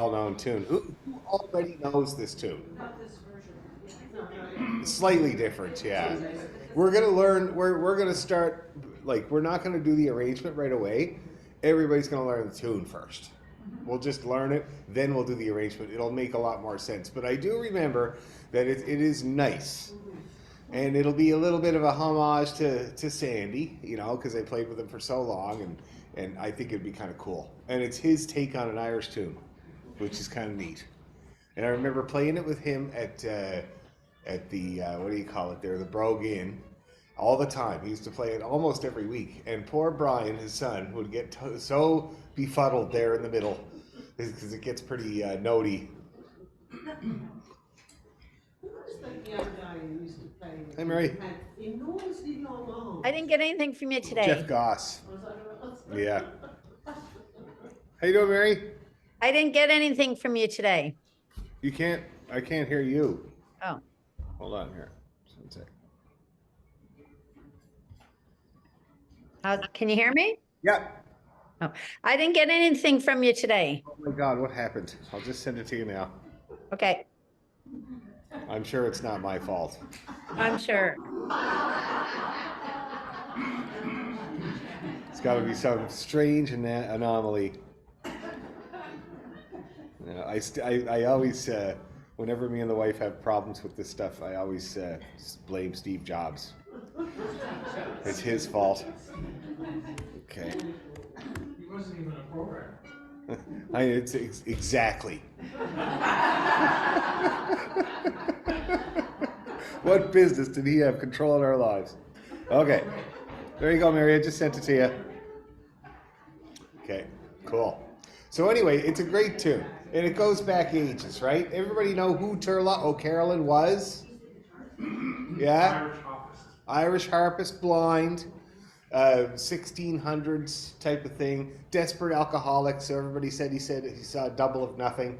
well-known tune. Who already knows this tune? Slightly different, yeah. We're gonna learn. We're gonna start. Like, we're not gonna do the arrangement right away. Everybody's gonna learn the tune first. We'll just learn it, then we'll do the arrangement. It'll make a lot more sense. But I do remember that it is nice. And it'll be a little bit of a homage to Sandy, you know, because I played with him for so long, and I think it'd be kind of cool. And it's his take on an Irish tune, which is kind of neat. And I remember playing it with him at the what do you call it there, the Brogue Inn, all the time. He used to play it almost every week. And poor Brian, his son, would get so befuddled there in the middle because it gets pretty notey. Hey, Mary. I didn't get anything from you today. Jeff Goss. Yeah. How you doing, Mary? I didn't get anything from you today. You can't. I can't hear you. Oh. Hold on here. Just one sec. Can you hear me? Yeah. Oh, I didn't get anything from you today. Oh my God, what happened? I'll just send it to you now. Okay. I'm sure it's not my fault. I'm sure. It's got to be some strange anomaly. I always, whenever me and the wife have problems with this stuff, I always blame Steve Jobs. It's his fault. Okay. He wasn't even a programmer. It's exactly. What business did he have controlling our lives? Okay. There you go, Mary. I just sent it to you. Okay, cool. So anyway, it's a great tune. And it goes back ages, right? Everybody know who Turla O'Carolan was? Yeah? Irish harpist, blind. 1600s type of thing, desperate alcoholic, so everybody said he saw a double of nothing.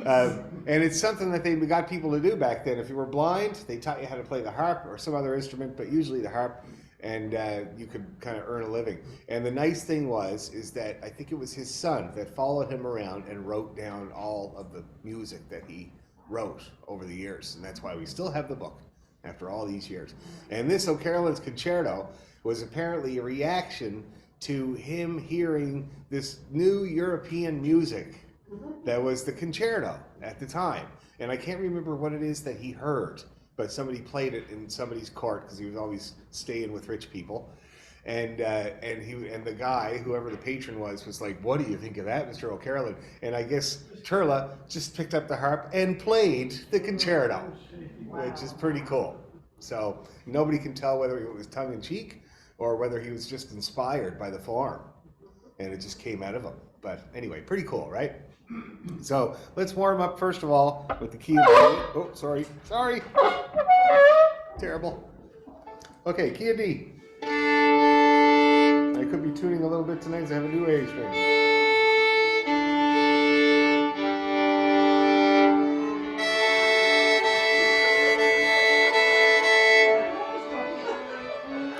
And it's something that they got people to do back then. If you were blind, they taught you how to play the harp or some other instrument, but usually the harp, and you could kind of earn a living. And the nice thing is that I think it was his son that followed him around and wrote down all of the music that he wrote over the years, and that's why we still have the book after all these years. And this O'Carolan's Concerto was apparently a reaction to him hearing this new European music that was the concerto at the time. And I can't remember what it is that he heard, but somebody played it in somebody's court because he was always staying with rich people. And the guy, whoever the patron was like, "What do you think of that, Mr. O'Carolan?" And I guess Turla just picked up the harp and played the concerto, which is pretty cool. So nobody can tell whether it was tongue-in-cheek or whether he was just inspired by the form, and it just came out of him. But anyway, pretty cool, right? So let's warm up first of all with the key of D. Oh, sorry. Terrible. Okay, key of D. I could be tuning a little bit tonight because I have a new A string.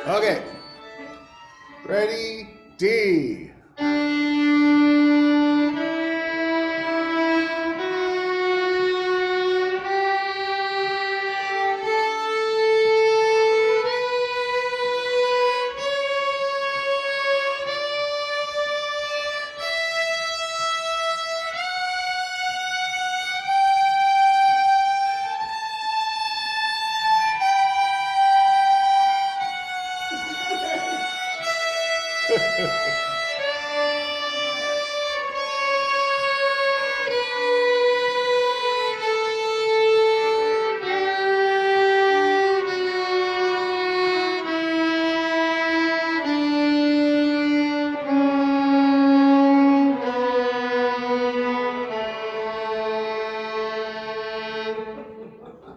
Okay. Ready? D.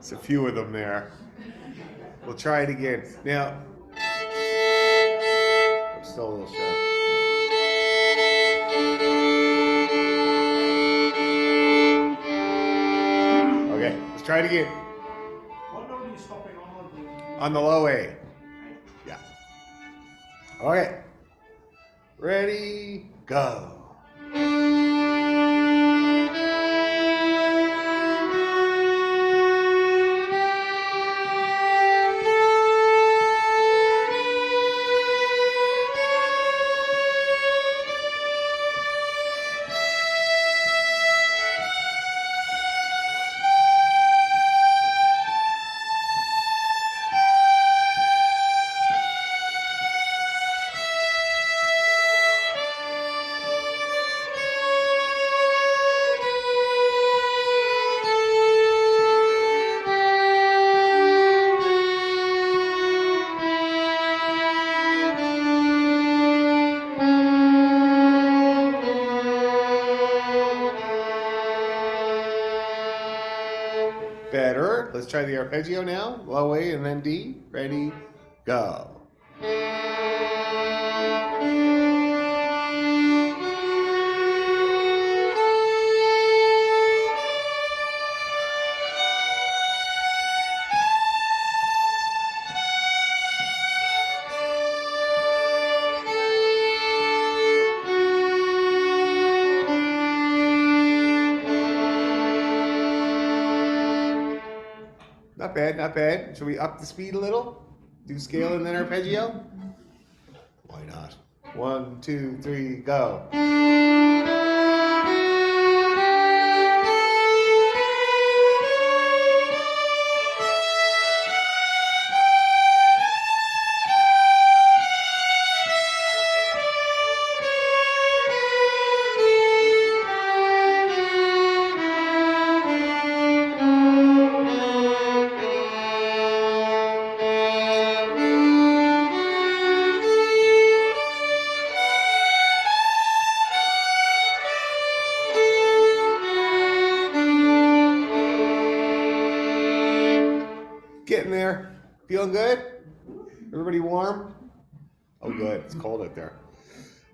There's a few of them there. We'll try it again. Now, I'm still a little sharp. Okay, let's try it again. What note are you stopping on? On the low A. Yeah. Okay. Ready, go. Better. Let's try the arpeggio now. Low A and then D. Ready, go. Not bad, not bad. Should we up the speed a little? Do scale and then arpeggio? Why not? 1, 2, 3, go. Getting there. Feeling good? Everybody warm? Oh, good. It's cold out there.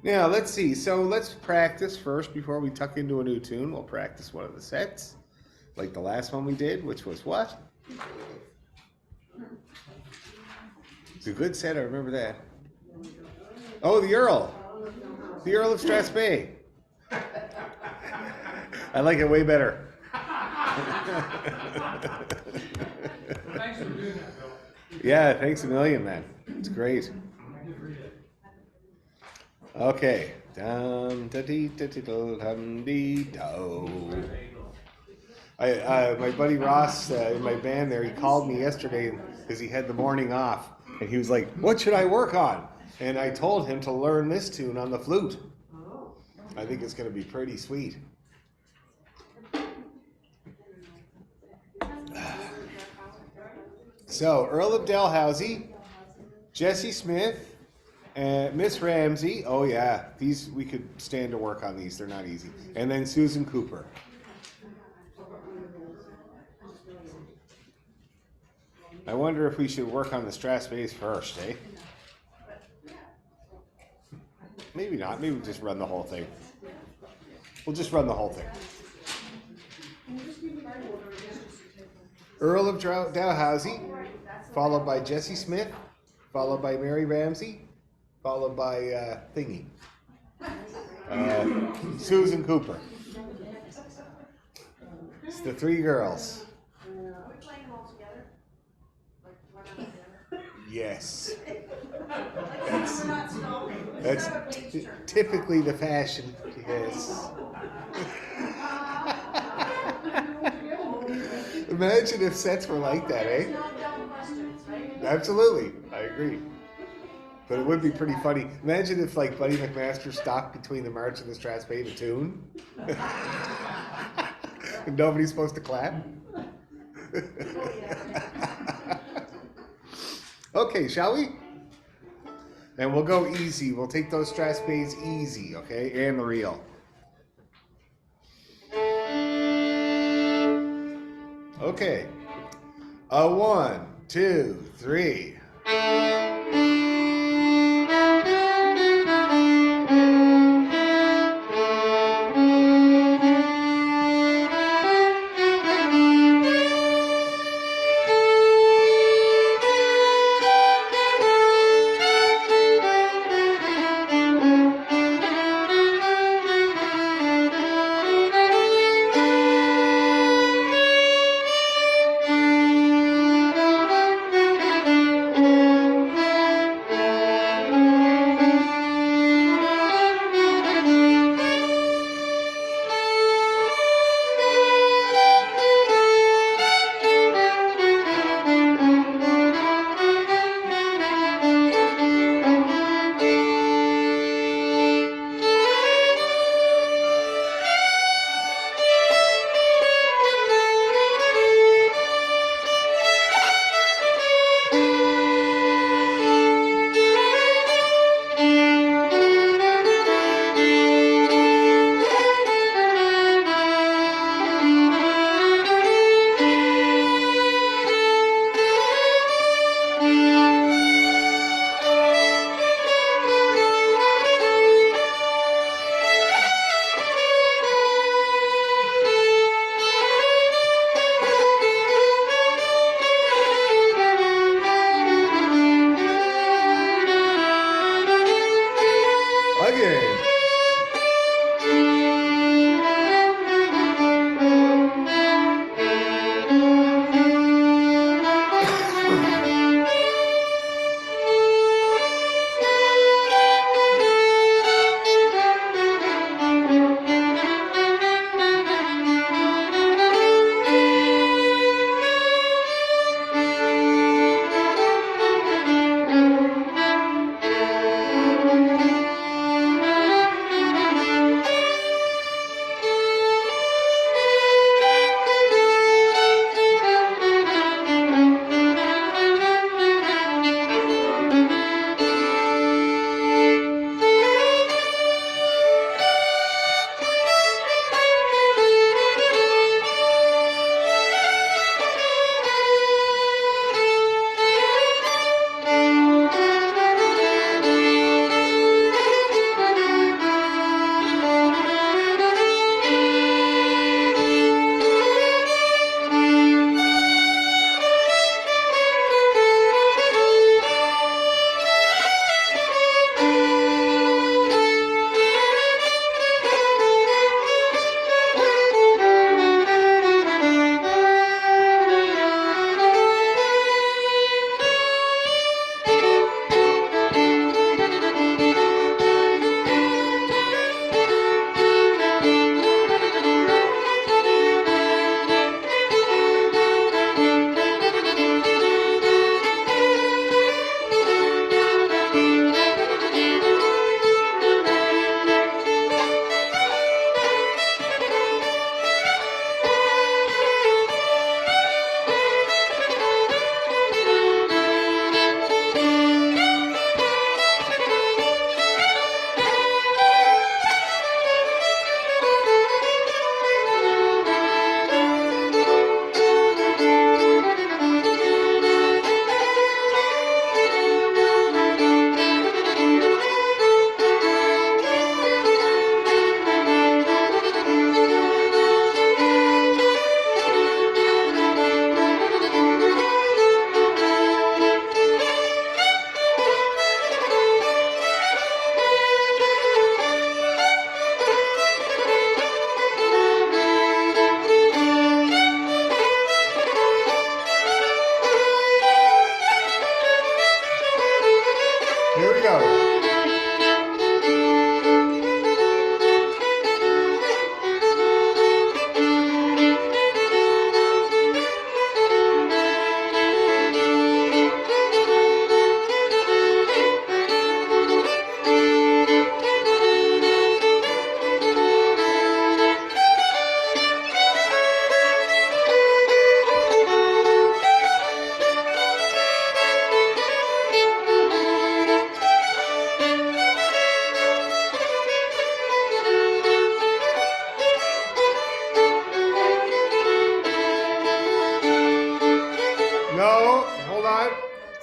Now, let's see. So let's practice first before we tuck into a new tune. We'll practice one of the sets, like the last one we did, which was what? It's a good set. I remember that. Oh, the Earl. The Earl of Strathspey. I like it way better. Thanks for doing that, Bill. Yeah, thanks a million, man. It's great. I did read it. Okay. Dum da dee da dee do dum dee do. My buddy Ross in my band there, he called me yesterday because he had the morning off, and he was like, "What should I work on?" And I told him to learn this tune on the flute. I think it's going to be pretty sweet. So, Earl of Dalhousie, Jesse Smith, and Miss Ramsey. Oh yeah, these we could stand to work on these. They're not easy. And then Susan Cooper. I wonder if we should work on the Strathspeys first, eh? Maybe not. Maybe we'll just run the whole thing. We'll just run the whole thing. Earl of Dalhousie, followed by Jesse Smith, followed by Mary Ramsey, followed by Thingy. Susan Cooper. It's the three girls. Are we playing them all together? Like one after the other? Yes. We're not stalling. That's typically the fashion. Yes. Imagine if sets were like that, eh? No dumb questions, right? Absolutely, I agree. But it would be pretty funny. Imagine if, like, Buddy McMaster stopped between the March and the Strathspey to tune. And nobody's supposed to clap. Okay, shall we? And we'll go easy. We'll take those Strathspeys easy, okay? And the reel. Okay. 1, 2, 3.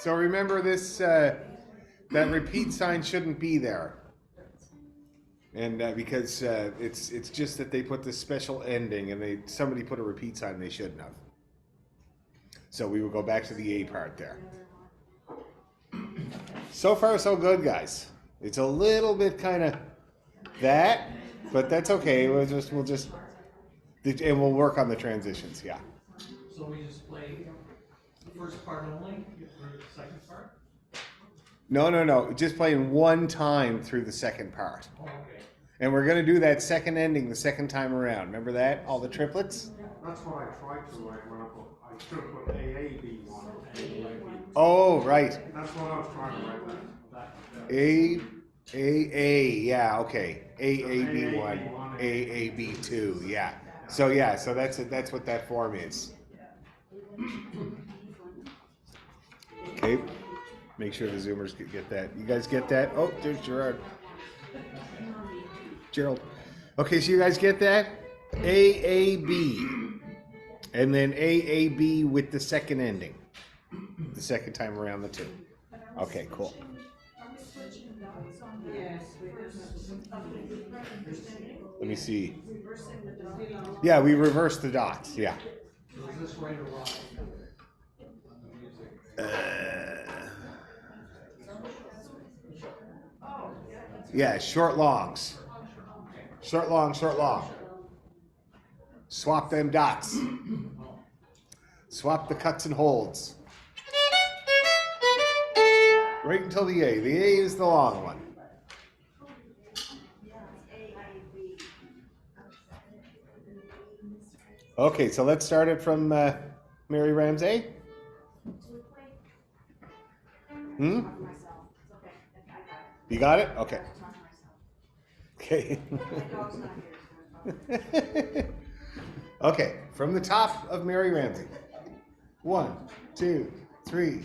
So remember this, that repeat sign shouldn't be there. And because it's just that they put this special ending and somebody put a repeat sign they shouldn't have. So we will go back to the A part there. So far so good, guys. It's a little bit kind of that, but that's okay. We'll just and we'll work on the transitions, yeah. So we just play the first part only, or the second part? No. Just playing one time through the second part. Oh, okay. And we're going to do that second ending the second time around. Remember that? All the triplets? That's what I tried to write when I should have put AAB1 or AAB. Oh, right. That's what I was trying to write then. Yeah, okay. AAB1, AAB2, yeah. So that's what that form is. Okay. Make sure the Zoomers get that. You guys get that? Oh, there's Gerald. Okay, so you guys get that? AAB. And then AAB with the second ending. The second time around the two. Okay, cool. Let me see. Yeah, we reverse the dots. Yeah. So is this right or wrong? Yeah, short longs. Short long, short long. Swap them dots. Swap the cuts and holds. Right until the A. The A is the long one. Okay, so let's start it from Mary Ramsey. Hmm? You got it? Okay. Okay. Okay, from the top of Mary Ramsey. 1, 2, 3.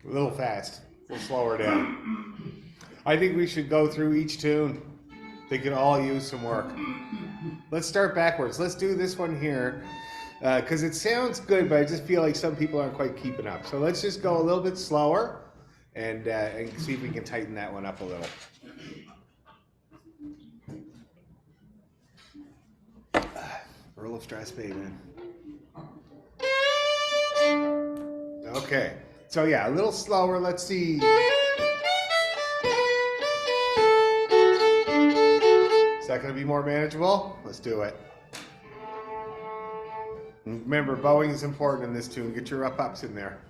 A little fast. We'll slow her down. I think we should go through each tune. They could all use some work. Let's start backwards. Let's do this one here. Because it sounds good, but I just feel like some people aren't quite keeping up. So let's just go a little bit slower and see if we can tighten that one up a little. Earl of Strathspey, man. Okay. So yeah, a little slower. Let's see. Is that going to be more manageable? Let's do it. Remember, bowing is important in this tune. Get your up-ups in there.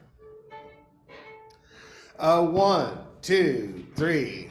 1, 2, 3.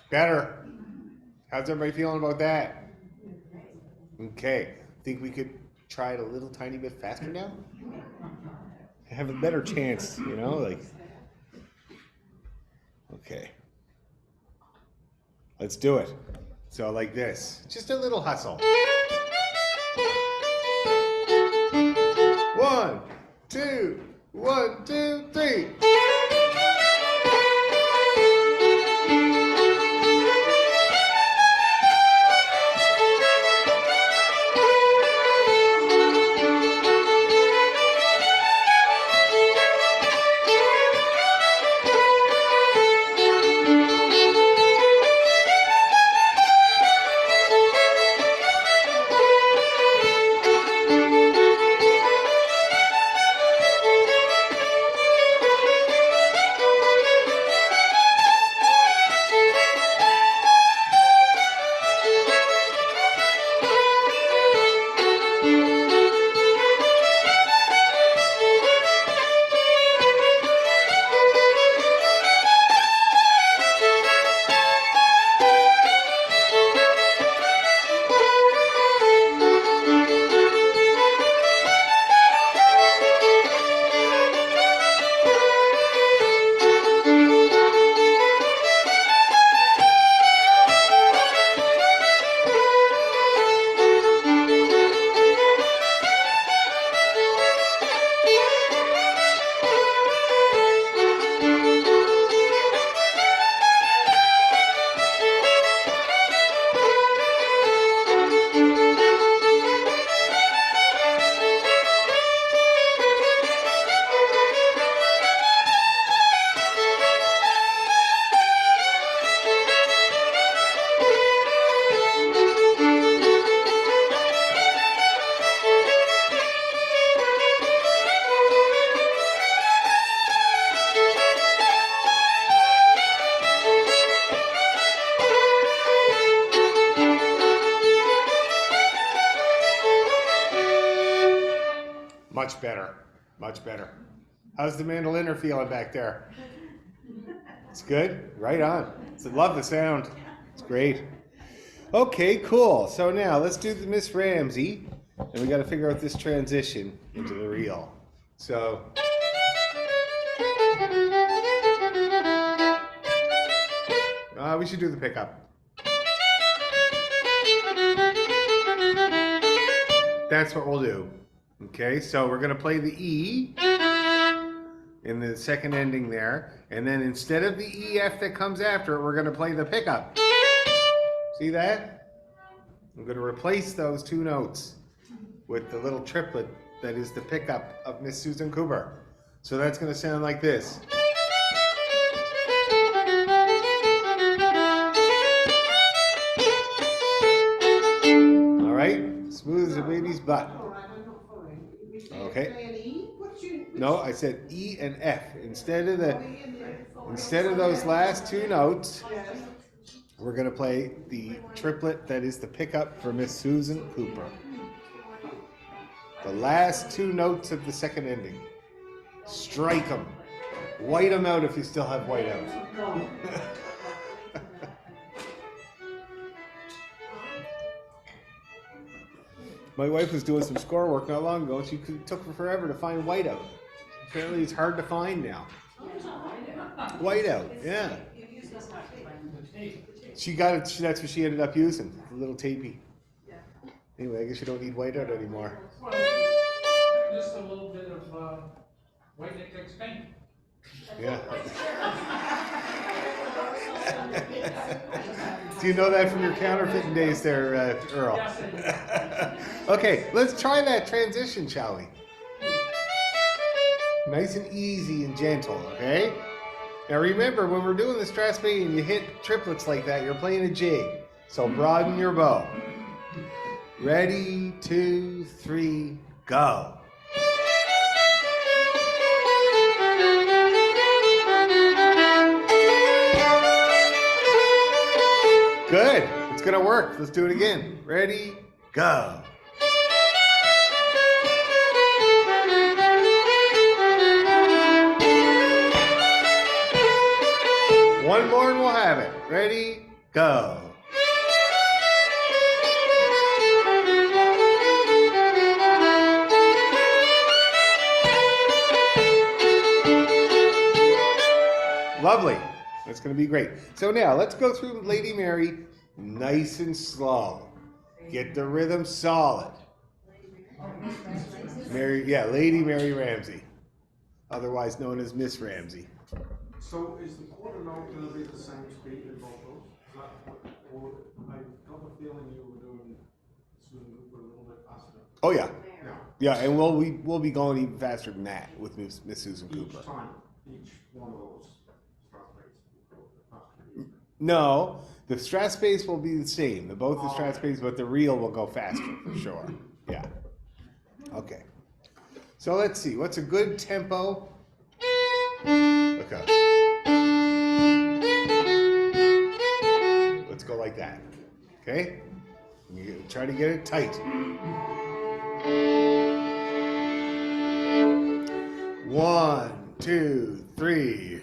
Better. How's everybody feeling about that? Okay. Think we could try it a little tiny bit faster now? Have a better chance, you know, like. Okay. Let's do it. So like this. Just a little hustle. 1, 2, 1, 2, 3. Much better. Much better. How's the mandoliner feeling back there? It's good? Right on. So love the sound. It's great. Okay, cool. So now let's do the Miss Ramsey. And we got to figure out this transition into the reel. So. We should do the pickup. That's what we'll do. Okay, so we're going to play the E in the second ending there. And then instead of the EF that comes after it, we're going to play the pickup. See that? I'm going to replace those two notes with the little triplet that is the pickup of Miss Susan Cooper. So that's going to sound like this. All right? Smooth as a baby's butt. Okay. No, I said E and F. Instead of those last two notes, we're going to play the triplet that is the pickup for Miss Susan Cooper. The last two notes of the second ending. Strike them. White them out if you still have white out. My wife was doing some score work not long ago, and she took forever to find whiteout. Apparently, it's hard to find now. Whiteout, yeah. She got it. That's what she ended up using. The little tapey. Anyway, I guess you don't need whiteout anymore. Well, just a little bit of white latex paint. Yeah. Do you know that from your counterfeiting days there, Earl? Okay, let's try that transition, shall we? Nice and easy and gentle, okay? Now remember, when we're doing the Strasberg and you hit triplets like that, you're playing a jig. So broaden your bow. Ready, 2, 3, go. Good. It's going to work. Let's do it again. Ready, go. One more and we'll have it. Ready, go. Lovely. That's going to be great. So now let's go through Lady Mary nice and slow. Get the rhythm solid. Lady Mary Ramsey, otherwise known as Miss Ramsey. So is the quarter note going to be the same speed in both those? Or I got the feeling you were doing Susan Cooper a little bit faster. Oh yeah, Yeah. yeah, and we'll be going even faster than that with Miss Susan Cooper. Each time, each one of those Strasbergs will go faster. No, the Strat space will be the same. Both the Strat space, but the reel will go faster for sure. Yeah. Okay. So let's see. What's a good tempo? Okay. Let's go like that. Okay. You try to get it tight. 1, 2, 3.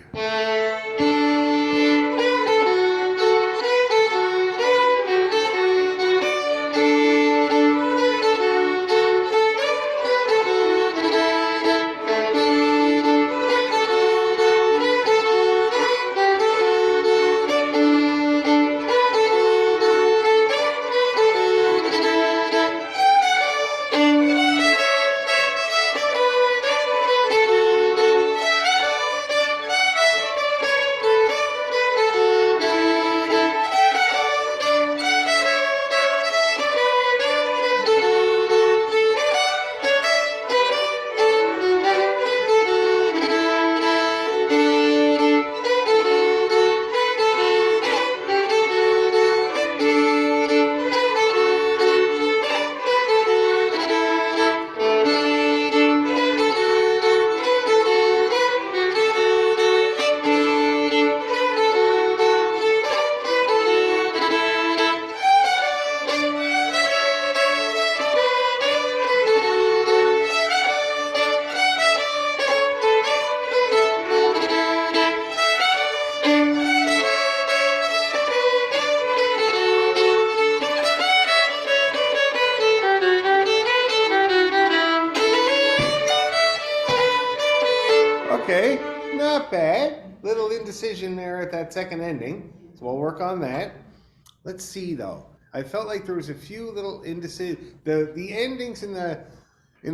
indecision there at that second ending, so we'll work on that. Let's see though. I felt like there was a few little indecision. The endings in the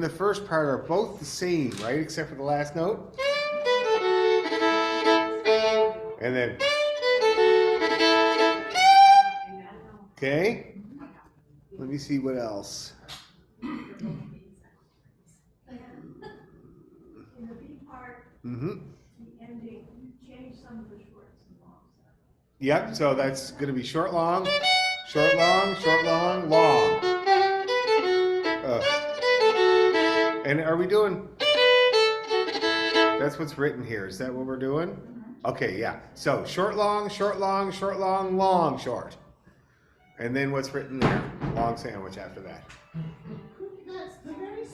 first part are both the same, right? Except for the last note. And then, okay. Let me see what else. In the B part, Mm-hmm. the ending, you change some of the shorts and longs. Yep, so that's going to be short, long, short, long, short, long, long. And are we doing? That's what's written here. Is that what we're doing? Okay, yeah. So short, long, short, long, short, long, long, short. And then what's written there? Long sandwich after that. That's the very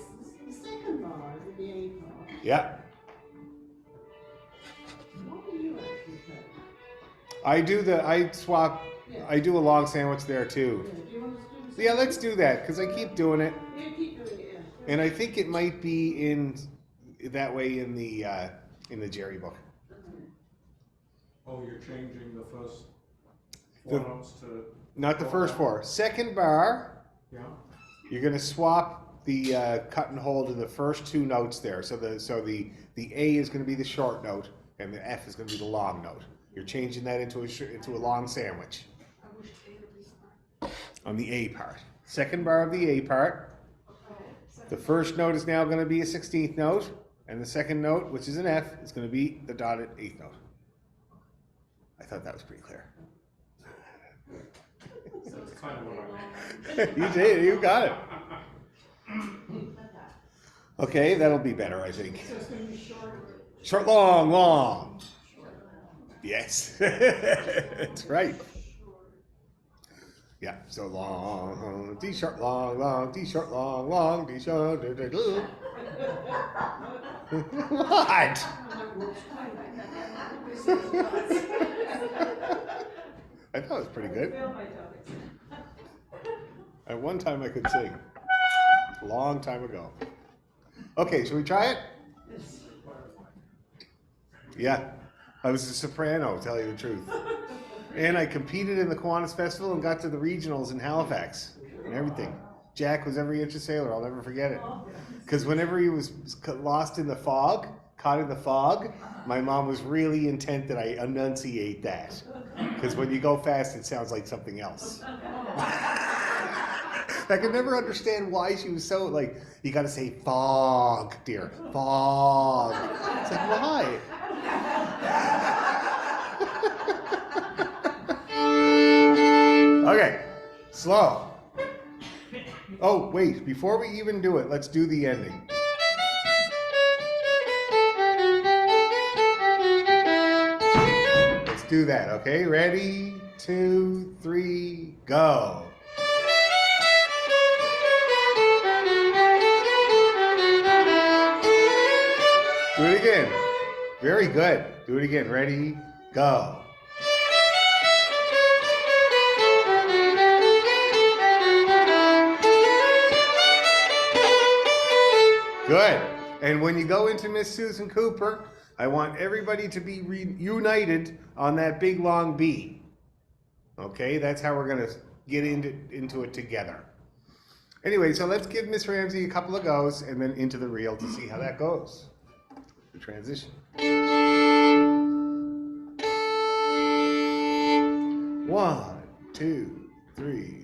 second bar, the A part. Yeah. What do you actually play? I do a long sandwich there too. Yeah, do you want us to do the Yeah, let's do that because I keep doing it. Yeah, keep doing it, yeah. And I think it might be in that way in the Jerry book. Oh, you're changing the first four notes to. Not the first four. Second bar, Yeah. you're going to swap the cut and hold in the first two notes there. So the A is going to be the short note, and the F is going to be the long note. You're changing that into a long sandwich on the A part. Second bar of the A part. The first note is now going to be a 16th note, and the second note, which is an F, is going to be the dotted 8th note. I thought that was pretty clear. That's kind of what I You did. You got it. Okay, that'll be better, I think. So it's going to be short. Short, long, long. Yes, that's right. Yeah, so long, D short, long, D short, long, D short. What? I thought it was pretty good. At one time I could sing. A long time ago. Okay, shall we try it? Yeah. I was a soprano, to tell you the truth. And I competed in the Kiwanis Festival and got to the regionals in Halifax and everything. Jack was every inch a sailor. I'll never forget it. Because whenever he was lost in the fog, caught in the fog, my mom was really intent that I enunciate that. Because when you go fast, it sounds like something else. I could never understand why she was so like, you got to say fog, dear, fog. It's like, why? Okay, slow. Oh, wait, before we even do it, let's do the ending. Let's do that, okay? Ready, 2, 3, go. Do it again. Very good. Do it again. Ready, go. Good. And when you go into Miss Susan Cooper, I want everybody to be reunited on that big long B. Okay, that's how we're going to get into it together. Anyway, so let's give Miss Ramsey a couple of goes and then into the reel to see how that goes. The transition. 1, 2, 3.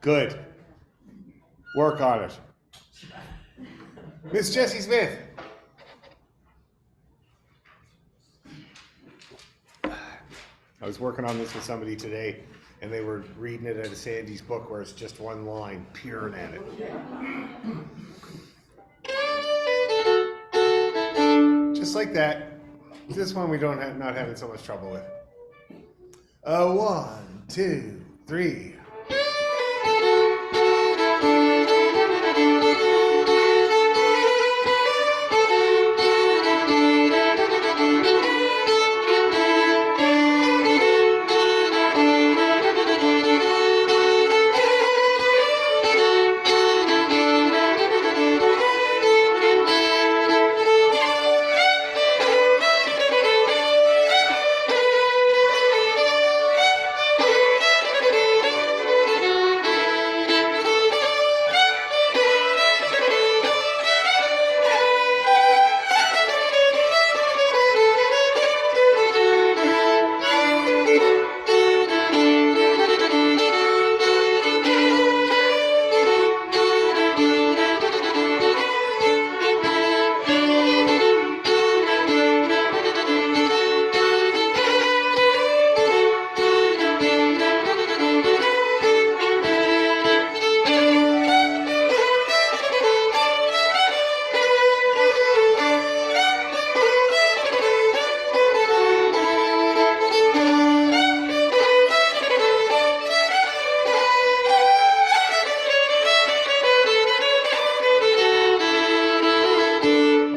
Good. Work on it. Miss Jessie Smith. I was working on this with somebody today, and they were reading it out of Sandy's book where it's just one line, peering at it. Just like that. This one we not having so much trouble with. 1, 2, 3.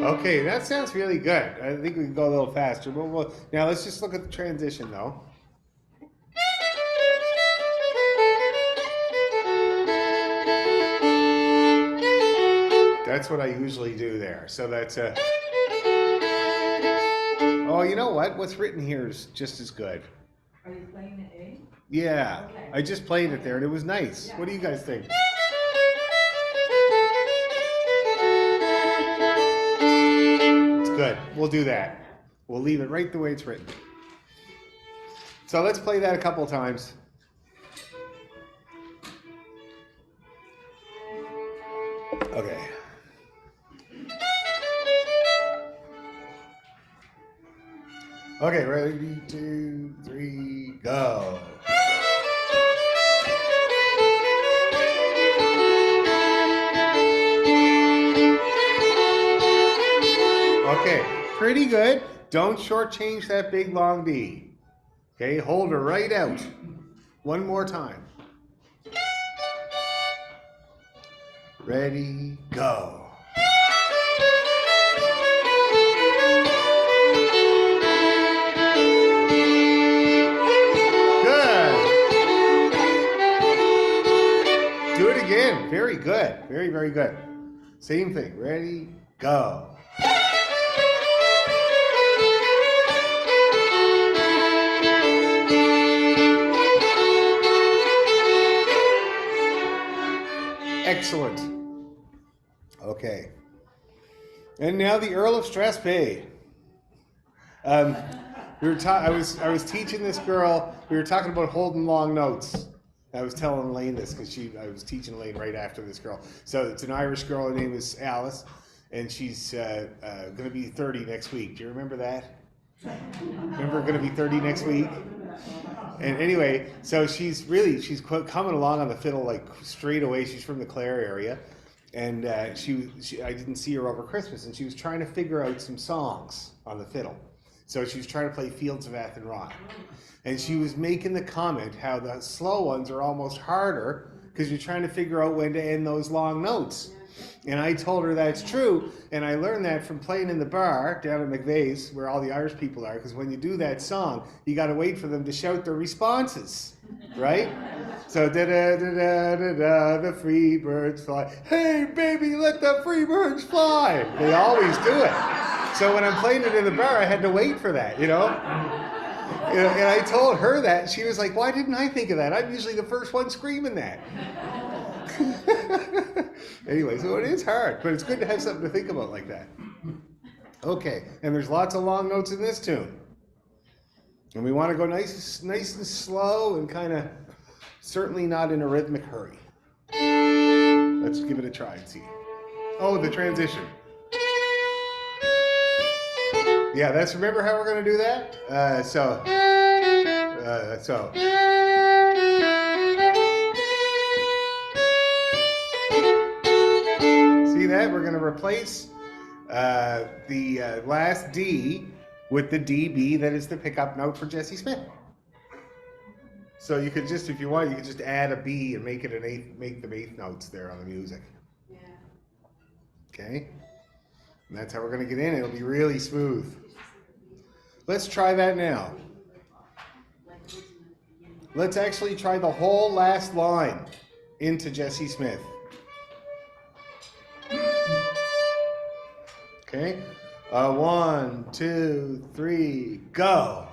Okay, that sounds really good. I think we can go a little faster. But now let's just look at the transition, though. That's what I usually do there. So that's a... Oh, you know what? What's written here is just as good. Are you playing the A? Yeah, Okay. I just played it there, and it was nice. What do you guys think? It's good. We'll do that. We'll leave it right the way it's written. So let's play that a couple times. Okay. Okay, ready, 2, 3, go. Okay, pretty good. Don't shortchange that big long D. Okay, hold her right out. One more time. Ready, go. Do it again. Very good. Very, very good. Same thing. Ready, go. Excellent. Okay. And now the Earl of Strathspey. I was teaching this girl. We were talking about holding long notes. I was telling Elaine this because I was teaching Elaine right after this girl. So it's an Irish girl. Her name is Alice, and she's going to be 30 next week. Do you remember that? Remember, going to be 30 next week. And anyway, so she's coming along on the fiddle like straight away. She's from the Clare area, and I didn't see her over Christmas, and she was trying to figure out some songs on the fiddle. So she was trying to play Fields of Athenry. And she was making the comment how the slow ones are almost harder because you're trying to figure out when to end those long notes. And I told her that's true, and I learned that from playing in the bar down at McVeigh's, where all the Irish people are, because when you do that song, you got to wait for them to shout their responses, right? So, da-da-da-da-da-da, the free birds fly. Hey, baby, let the free birds fly. They always do it. So when I'm playing it in the bar, I had to wait for that, you know? And I told her that, and she was like, why didn't I think of that? I'm usually the first one screaming that. Anyway, so it is hard, but it's good to have something to think about like that. Okay, and there's lots of long notes in this tune. And we want to go nice and slow and kind of certainly not in a rhythmic hurry. Let's give it a try and see. Oh, the transition. Yeah, that's, remember how we're going to do that? So. See that? We're going to replace the last D with the DB that is the pickup note for Jesse Smith. So you could just, if you want, you could just add a B and make it an eighth, make them eighth notes there on the music. Yeah. Okay? And that's how we're going to get in. It'll be really smooth. Let's try that now. Let's actually try the whole last line into Jesse Smith. Okay? 1, 2, 3, go.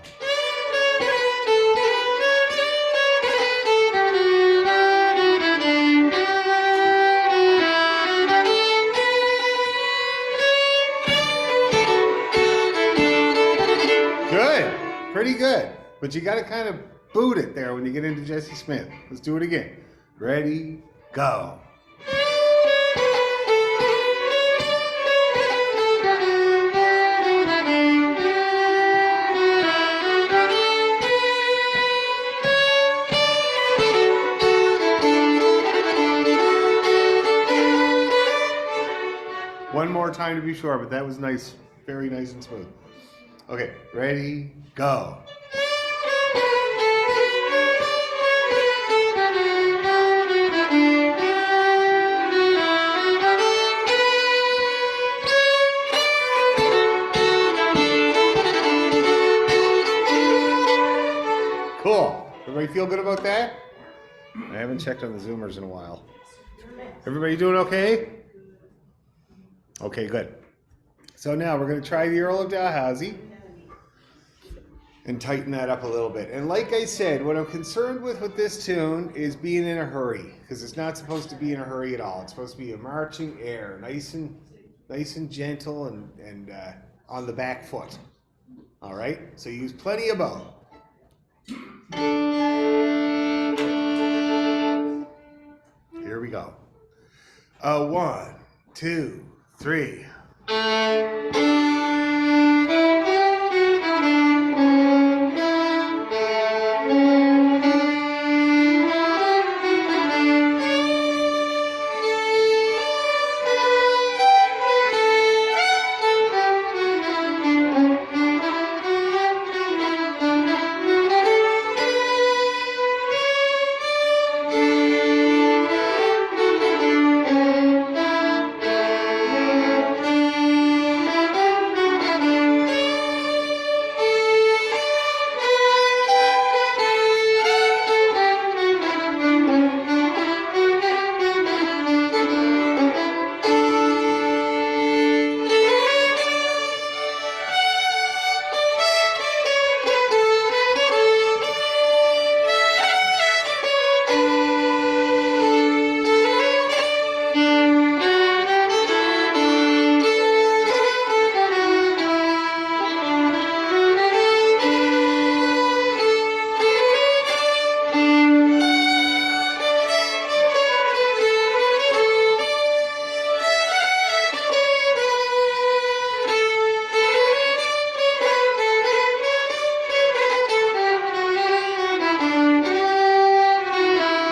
Good. Pretty good. But you got to kind of boot it there when you get into Jesse Smith. Let's do it again. Ready, go. One more time to be sure, but that was nice. Very nice and smooth. Okay, ready, go. Cool. Everybody feel good about that? I haven't checked on the Zoomers in a while. Everybody doing okay? Okay, good. So now we're going to try the Earl of Dalhousie and tighten that up a little bit. And like I said, what I'm concerned with this tune is being in a hurry, because it's not supposed to be in a hurry at all. It's supposed to be a marching air, nice and gentle and on the back foot. All right? So use plenty of bow. Here we go. 1, 2, 3.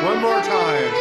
One more time.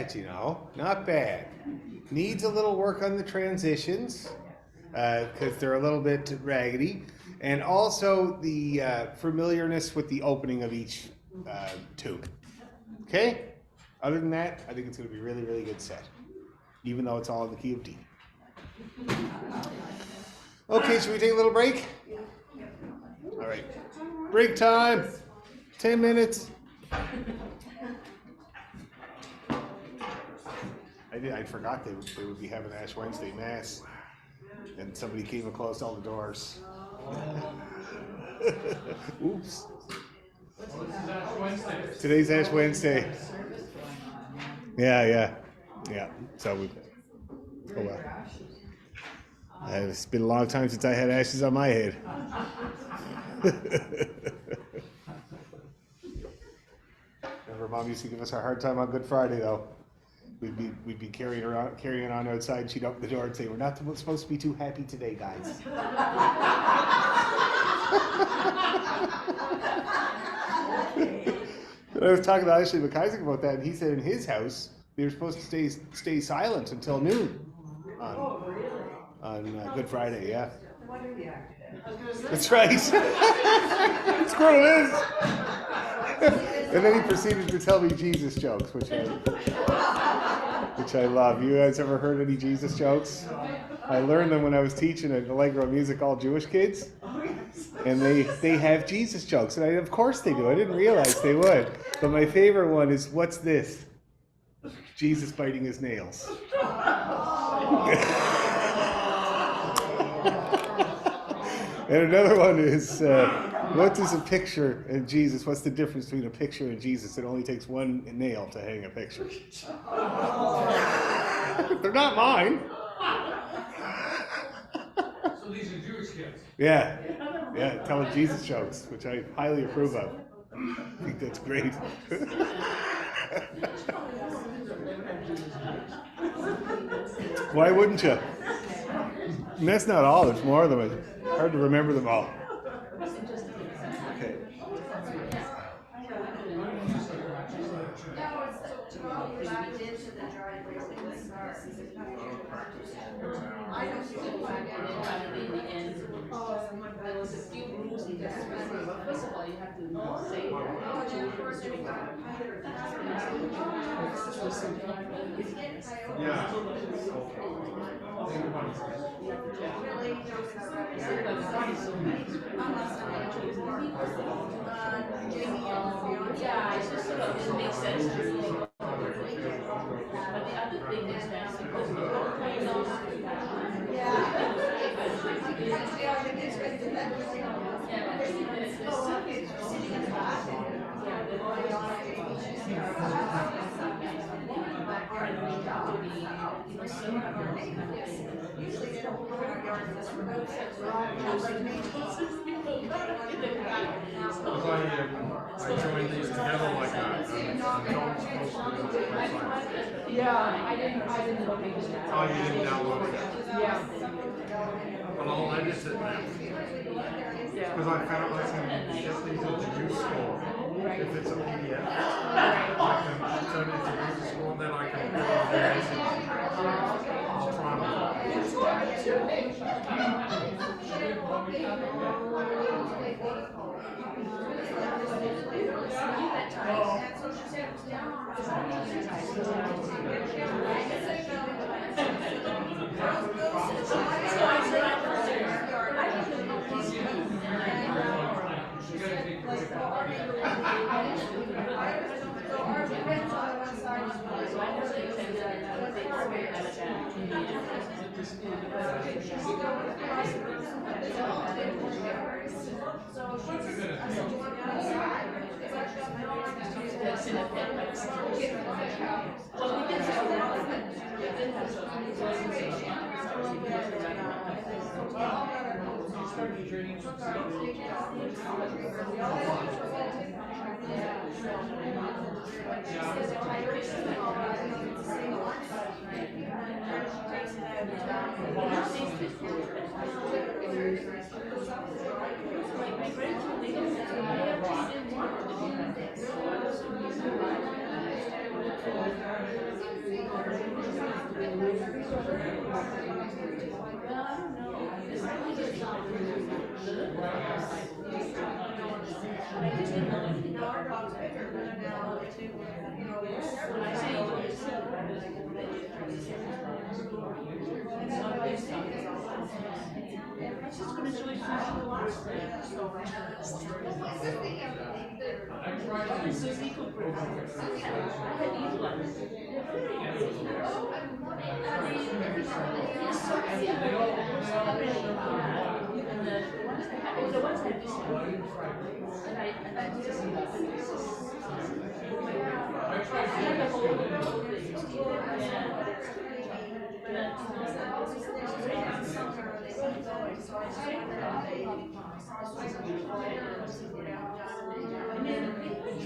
bad, you know, not bad. Needs a little work on the transitions because they're a little bit raggedy, and also the familiarness with the opening of each tune. Okay? Other than that, I think it's going to be a really, really good set, even though it's all in the key of D. Okay, should we take a little break? All right. Break time. 10 minutes. I forgot they would be having Ash Wednesday Mass, and somebody came and closed all the doors. Oops. Today's Ash Wednesday. Yeah. So oh well. It's been a long time since I had ashes on my head. Remember, Mom used to give us a hard time on Good Friday, though. We'd be carrying on outside, and she'd open the door and say, "We're not supposed to be too happy today, guys." And I was talking to Ashley McIsaac about that, and he said in his house they were supposed to stay silent until noon on Good Friday. Yeah, that's right. That's what it is. And then he proceeded to tell me Jesus jokes, which I love. You guys ever heard any Jesus jokes? I learned them when I was teaching at Allegro Music, all Jewish kids. And they have Jesus jokes. And of course they do. I didn't realize they would. But my favorite one is, what's this? Jesus biting his nails. And another one is, what is a picture and Jesus? What's the difference between a picture and Jesus? It only takes one nail to hang a picture. They're not mine. So these are Jewish kids? Yeah, telling Jesus jokes, which I highly approve of. I think that's great. Why wouldn't you? And that's not all. There's more of them. It's hard to remember them all. Okay. First of all, you have to say yeah, it's just sort of, it makes sense to me. But the other thing is that because we're all playing on I joined these together like that. yeah, I didn't look into that. Oh, you didn't download it? Yeah. Well, I'll edit it now. Because I found I can get these into useful if it's a PDF. I can turn it into useful and then I can put it on the message. I'll try Now our dog's bigger, but now, you know, When I say you don't see the it's not based on it's just gonna show you the last thing. So eco programs. I had these ones. The ones I just and I just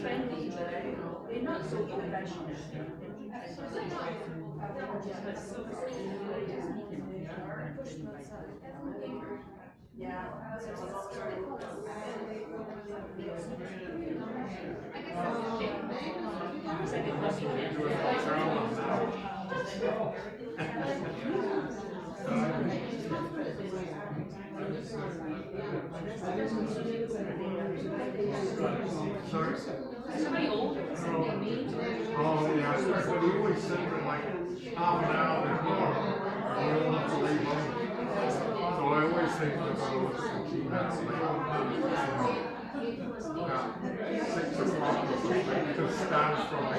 trendy, but they're not so professional. yeah. Sorry? Somebody older. Oh, yeah, but we always send it like half an hour before. We don't have to leave home. So I always think that I'll look at some key now. Yeah, 6 o'clock or something, just stands from me.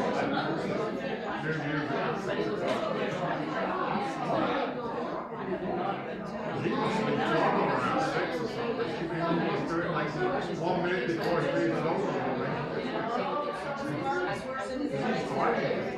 New music at 6 o'clock. He must have been talking around 6 or something. He was doing like 1 minute before he leaves home. He's quiet.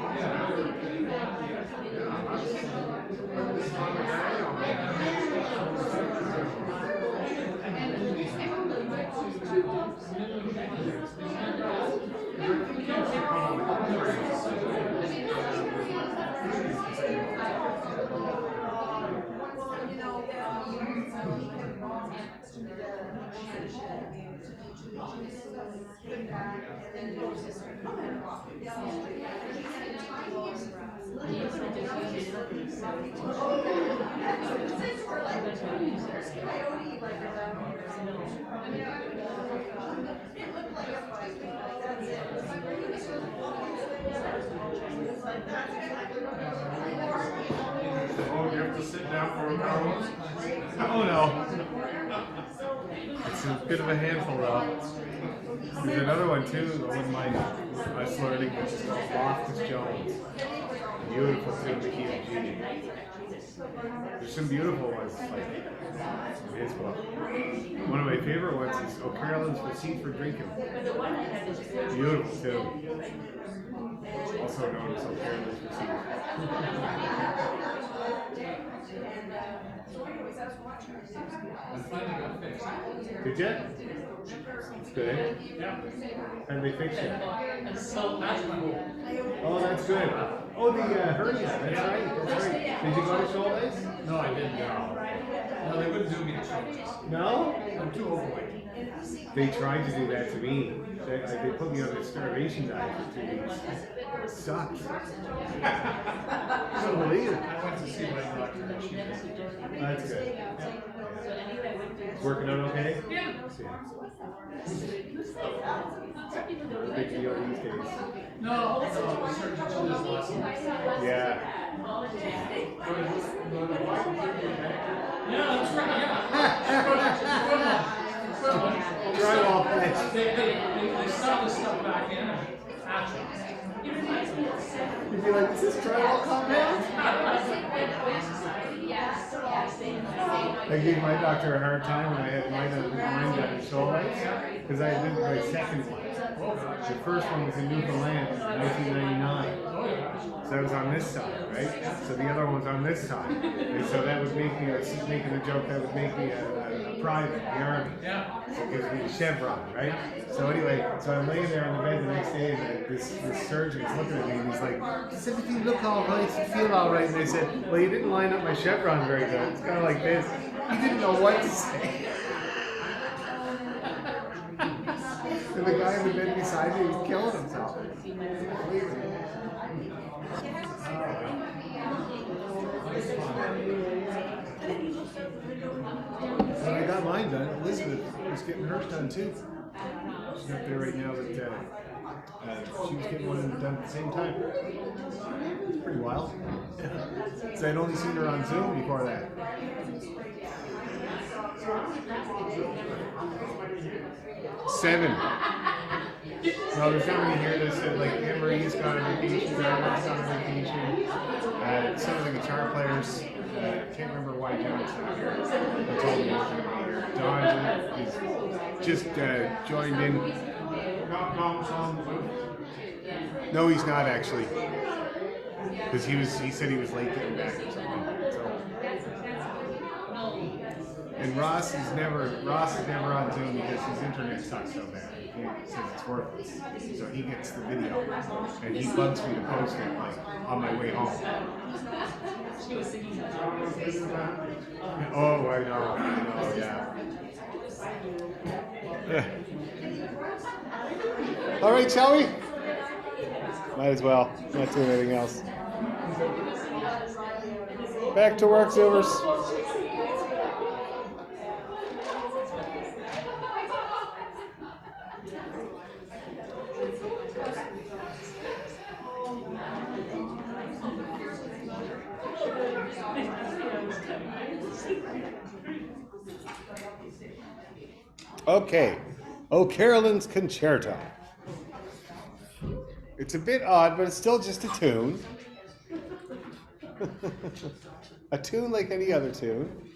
Oh, you have to sit down for an hour? Oh no. It's a bit of a handful though. There's another one too, the one I was learning, which is called Loftus Jones. Beautiful too, the key of G. There's some beautiful ones, like from his book. One of my favorite ones is O'Carolyn's Receipt for Drinking. Beautiful too. Also known as O'Carolyn's Receipt. Did you? Good. Yeah. And they fixed it. So that's cool. Oh, that's good. Oh, the hernia. That's right. That's right. Did you go to Shoulders? No, I didn't go. No, they wouldn't do me to shoulders. No? I'm too overweight. They tried to do that to me. They put me on a starvation diet for 2 weeks. It sucks. I don't believe it. I went to see my doctor and she did. That's good. Yeah. Working out okay? Yeah. Big deal these days. No, the surgeon told us last night. Yeah. Yeah, that's right, yeah. Drywall fence. They stuff the stuff back in and patch it. You'd be like, is this drywall compound? I gave my doctor a hard time when I had mine got in shoulders because I did my second one. The first one was in Newfoundland in 1999. So I was on this side, right? So the other one was on this side. And so that would make me, I was making a joke, that would make me a private in the army. Yeah. So it gives me a chevron, right? So anyway, so I'm laying there on the bed the next day and this surgeon's looking at me and he's like, does everything look all right? Does it feel all right? And I said, well, you didn't line up my chevron very good. It's kind of like this. He didn't know what to say. And the guy in the bed beside me was killing himself. When I got mine done, Elizabeth was getting hers done too. She's up there right now that she was getting one done at the same time. It's pretty wild. So I'd only seen her on Zoom before that. Seven. No, there's not many here that said like Anne Marie's got a vacation, Darwin's got a vacation. Some of the guitar players, I can't remember why John's not here. They told me he wasn't going to be here. Don is just joined in. No, he's not actually. Because he said he was late getting back or something. So. And Ross is never on Zoom because his internet sucks so bad. He says it's worthless. So he gets the video and he bugs me to post it like on my way home. Oh, I know, yeah. All right, shall we? Might as well. Not doing anything else. Back to work, Silvers. Okay. Oh, Carolyn's Concerto. It's a bit odd, but it's still just a tune. A tune like any other tune.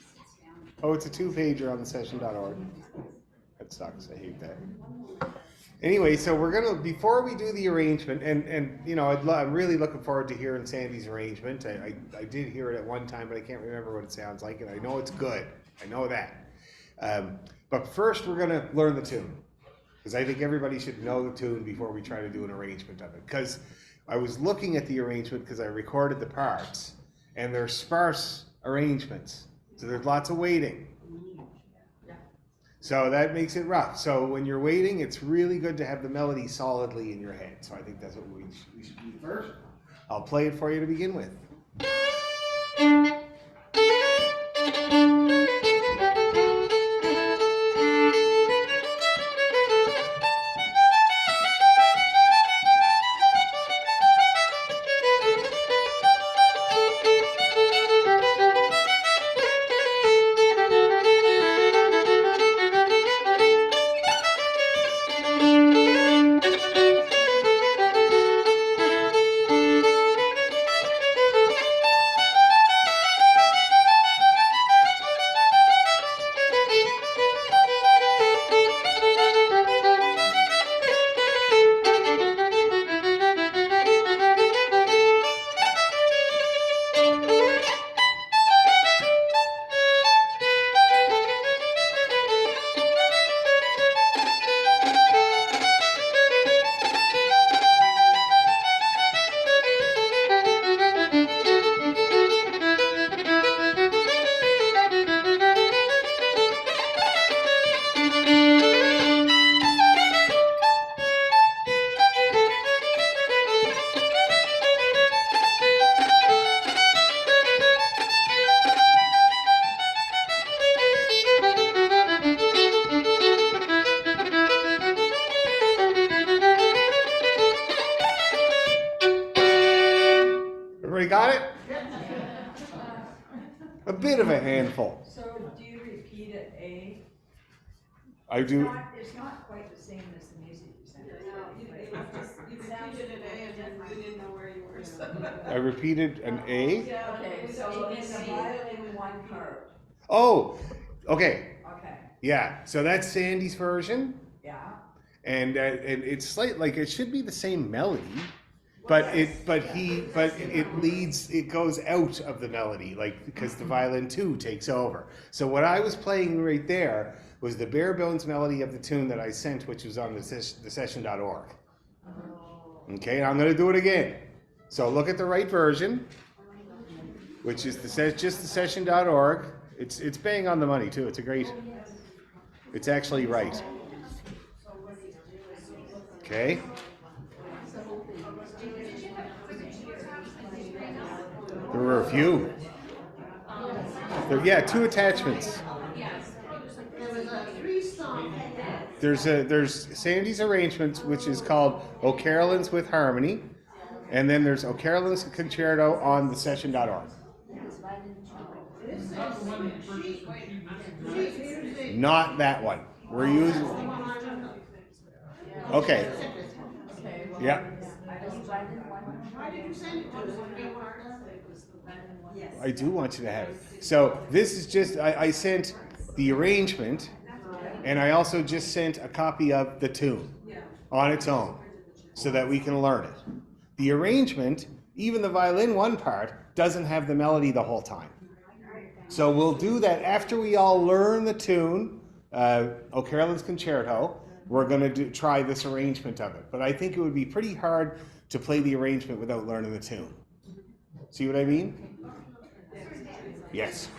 Oh, it's a 2-pager on the session.org. That sucks. I hate that. Anyway, so we're gonna, before we do the arrangement, and you know, I'm really looking forward to hearing Sandy's arrangement. I did hear it at one time, but I can't remember what it sounds like, and I know it's good. I know that. But first, we're gonna learn the tune, because I think everybody should know the tune before we try to do an arrangement of it. Because I was looking at the arrangement because I recorded the parts, and they're sparse arrangements, so there's lots of waiting. So that makes it rough. So when you're waiting, it's really good to have the melody solidly in your head. So I think that's what we should do first. I'll play it for you to begin with. Got it? A bit of a handful. So do you repeat at A? I do. It's not quite the same as the music you sent. You repeated an A and then we didn't know where you were. I repeated an A. Yeah, Okay, so it's a violin one part. Oh, okay. Okay, Yeah. So that's Sandy's version, yeah. and it's slight like it should be the same melody, but it leads, it goes out of the melody, like, because the violin 2 takes over. So what I was playing right there was the bare bones melody of the tune that I sent, which was on the session.org. Okay, and I'm going to do it again. So look at the right version, which is just the session.org. It's bang on the money too. It's actually right. Okay. There were a few. Yeah, 2 attachments. a three-song. There's Sandy's arrangements, which is called O'Carolyn's with Harmony, and then there's O'Carolyn's Concerto on the session.org. Not that one. We're using. Okay. Yeah. Why did you send it to us? Yes. I do want you to have it. So this is just, I sent the arrangement, and I also just sent a copy of the tune on its own so that we can learn it. The arrangement, even the violin one part, doesn't have the melody the whole time. So we'll do that after we all learn the tune, O'Carolyn's Concerto. We're going to try this arrangement of it. But I think it would be pretty hard to play the arrangement without learning the tune. See what I mean? Yes.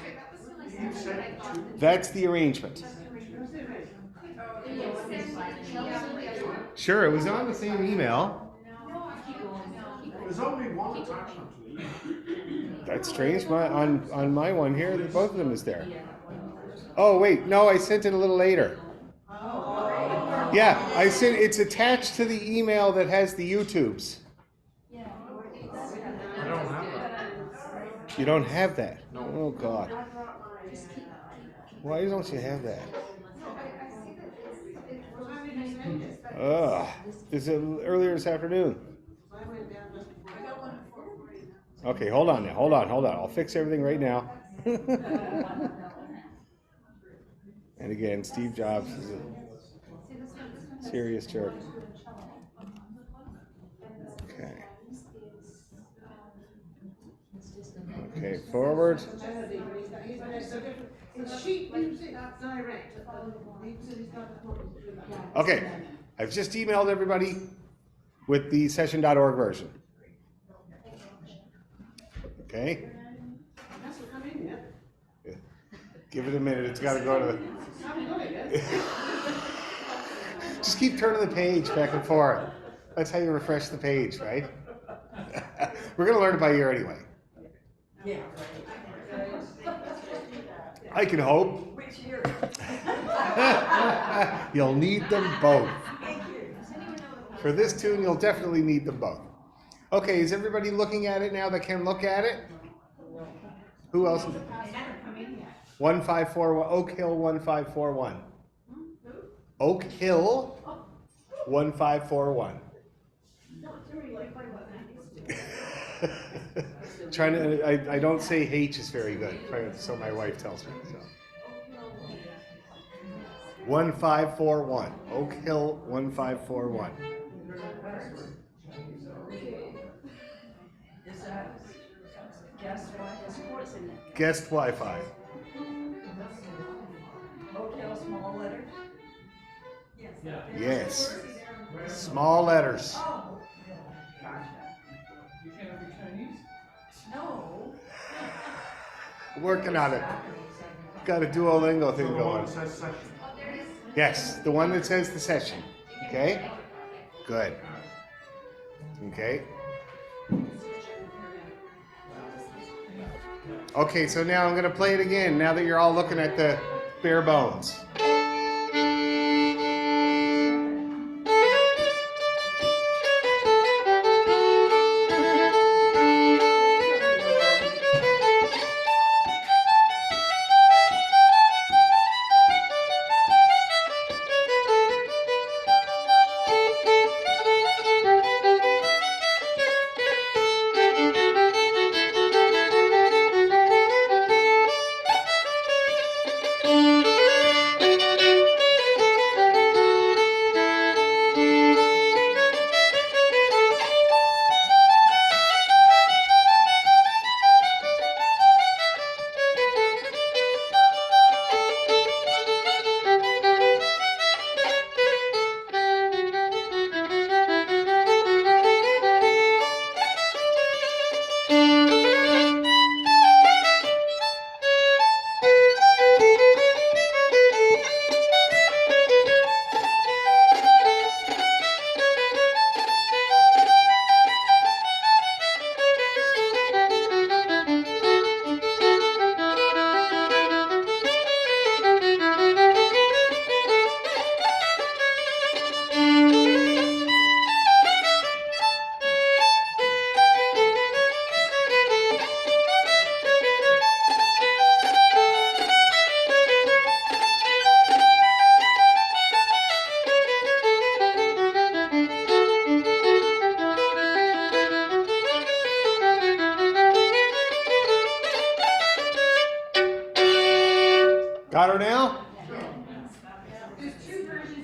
That's the arrangement. Sure, it was on the same email. There's only one attachment to the email. That's strange. On my one here, both of them is there. Oh wait, no, I sent it a little later. Yeah, I sent. It's attached to the email that has the YouTubes. I don't have that. You don't have that? No. Oh God. Why don't you have that? Ugh. This is earlier this afternoon. Okay, hold on now. Hold on. I'll fix everything right now. And again, Steve Jobs is a serious jerk. Okay. Okay, forward. It's sheet music direct. Okay, I've just emailed everybody with the session.org version. Okay? Hasn't come in yet. Yeah. Give it a minute, it's got to go to the... Haven't got it yet. Just keep turning the page back and forth. That's how you refresh the page, right? We're going to learn it by ear anyway. Yeah. I can hope. Which year? You'll need them both. Thank you. For this tune, you'll definitely need them both. Okay, is everybody looking at it now that can look at it? Who else? 1541, Oak Hill 1541. Oak Hill 1541. Trying to, I don't say H is very good, so my wife tells me. So. 1541, Oak Hill 1541. Is that guest Wi-Fi? Guest Wi-Fi. Hotel small letter? Yes. Yes. Small letters. Oh, gotcha. You can't be Chinese? No. Working on it. Got a Duolingo thing The one going. that says session. Yes, the one that says the session. Okay? Good. Okay. Okay, so now I'm going to play it again now that you're all looking at the bare bones.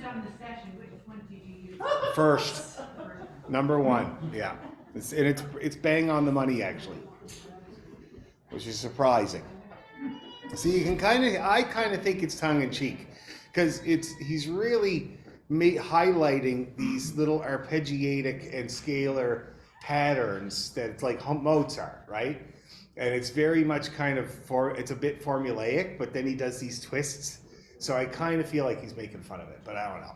on the session, which one did you use? First, number one, yeah. It's bang on the money actually, which is surprising. So you can I kind of think it's tongue in cheek, because he's really highlighting these little arpeggiatic and scalar patterns that it's like Mozart, right? And it's very much it's a bit formulaic, but then he does these twists. So I kind of feel like he's making fun of it, but I don't know.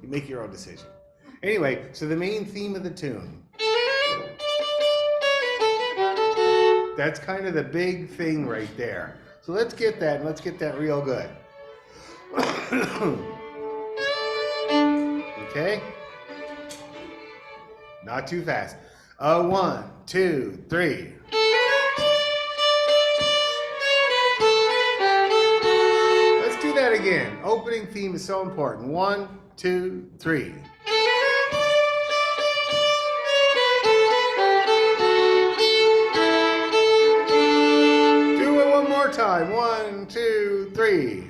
You make your own decision. Anyway, so the main theme of the tune. That's kind of the big thing right there. So let's get that, and let's get that real good. Okay? Not too fast. 1, 2, 3. Let's do that again. Opening theme is so important. 1, 2, 3. Time. 1, 2, 3.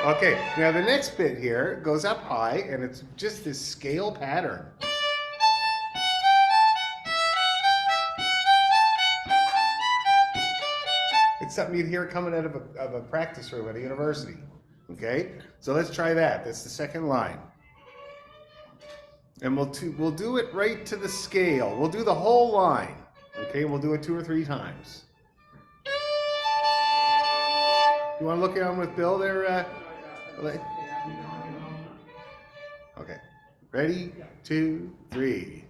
Okay, now the next bit here goes up high, and it's just this scale pattern. It's something you'd hear coming out of a practice room at a university. Okay, so let's try that. That's the second line. And we'll do it right to the scale. We'll do the whole line. Okay, we'll do it 2 or 3 times. You want to look on with Bill there? Okay, ready? 2, 3.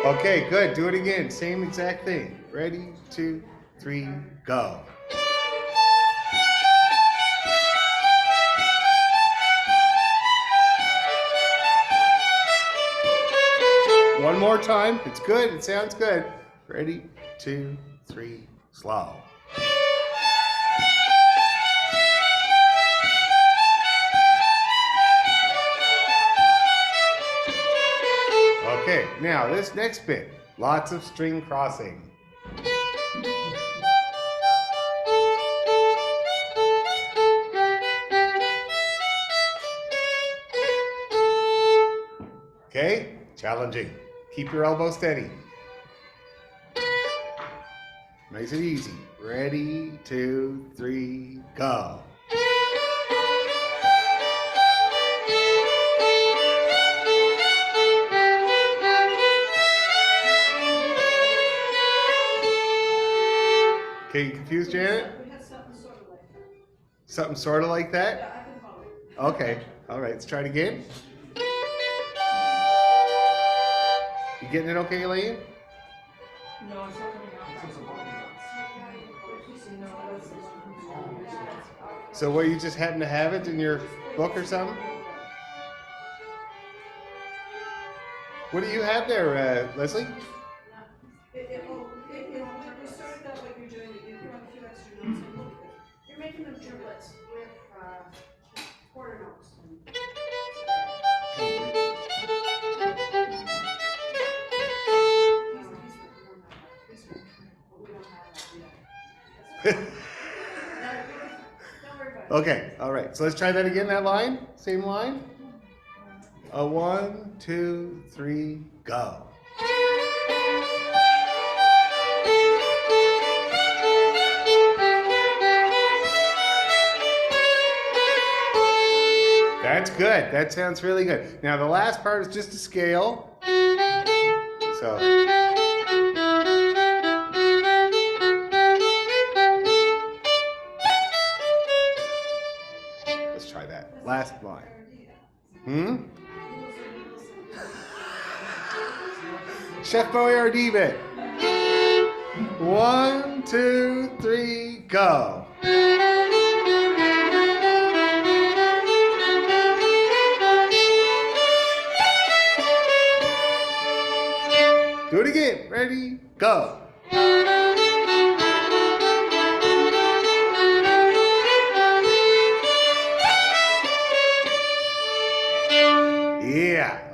Okay, good. Do it again. Same exact thing. Ready, 2, 3, go. One more time. It's good. It sounds good. Ready, 2, 3, slow. Okay, now this next bit, lots of string crossing. Okay, challenging. Keep your elbow steady. Nice and easy. Ready, 2, 3, go. Okay, you confused, Janet? We had something sort of like that. Something sort of like that? Yeah, I can follow. Okay, all right, let's try it again. You getting it okay, Elaine? No, it's not coming out. So what, you just happen to have it in your book or something? What do you have there, Leslie? We started out like you're doing, you put on a few extra notes and look, you're making them triplets with quarter notes. Okay, all right. So let's try that again, that line. Same line. 1, 2, 3, go. That's good. That sounds really good. Now the last part is just a scale. So. Let's try that. Last line. Chef Boyardee bit. 1, 2, 3, go. Do it again. Ready? Go.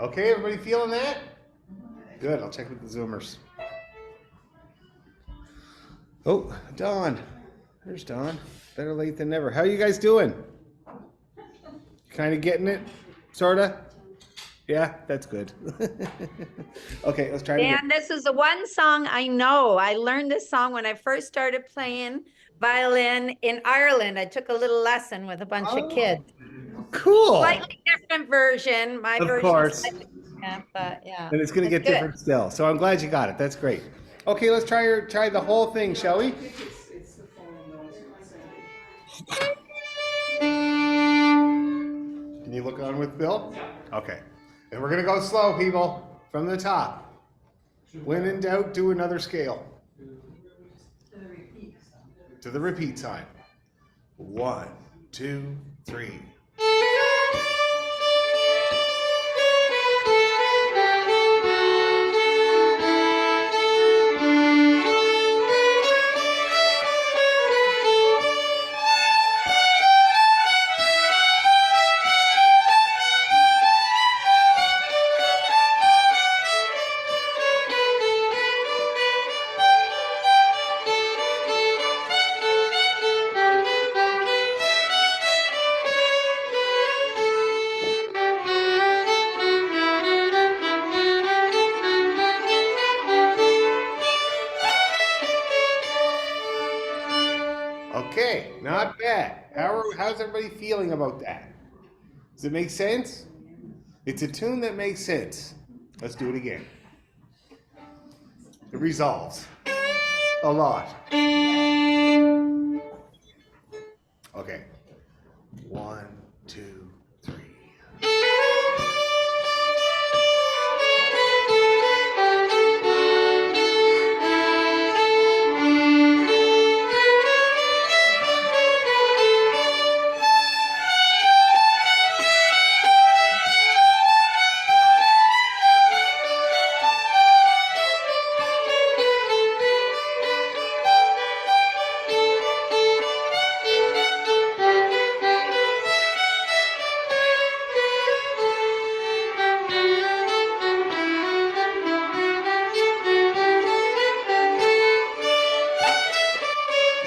Okay, everybody feeling that? Good, I'll check with the Zoomers. Oh, Dawn. There's Dawn. Better late than never. How you guys doing? Kind of getting it? Sorta? Yeah, that's good. Okay, let's try it again. Dan, this is the one song I know. I learned this song when I first started playing violin in Ireland. I took a little lesson with a bunch of kids. Cool. Slightly different version. My Of version course. slightly different, but yeah. And it's going to get good. different still. So I'm glad you got it. That's great. Okay, let's try the whole thing, shall we? It's the phone noise it's sending. Can you look on with Bill? Okay. And we're going to go slow, people, from the top. When in doubt, do another scale. To the repeat sign. 1, 2, 3. Okay, not bad. How's everybody feeling about that? Does it make sense? It's a tune that makes sense. Let's do it again. It resolves a lot. Okay. 1, 2, 3.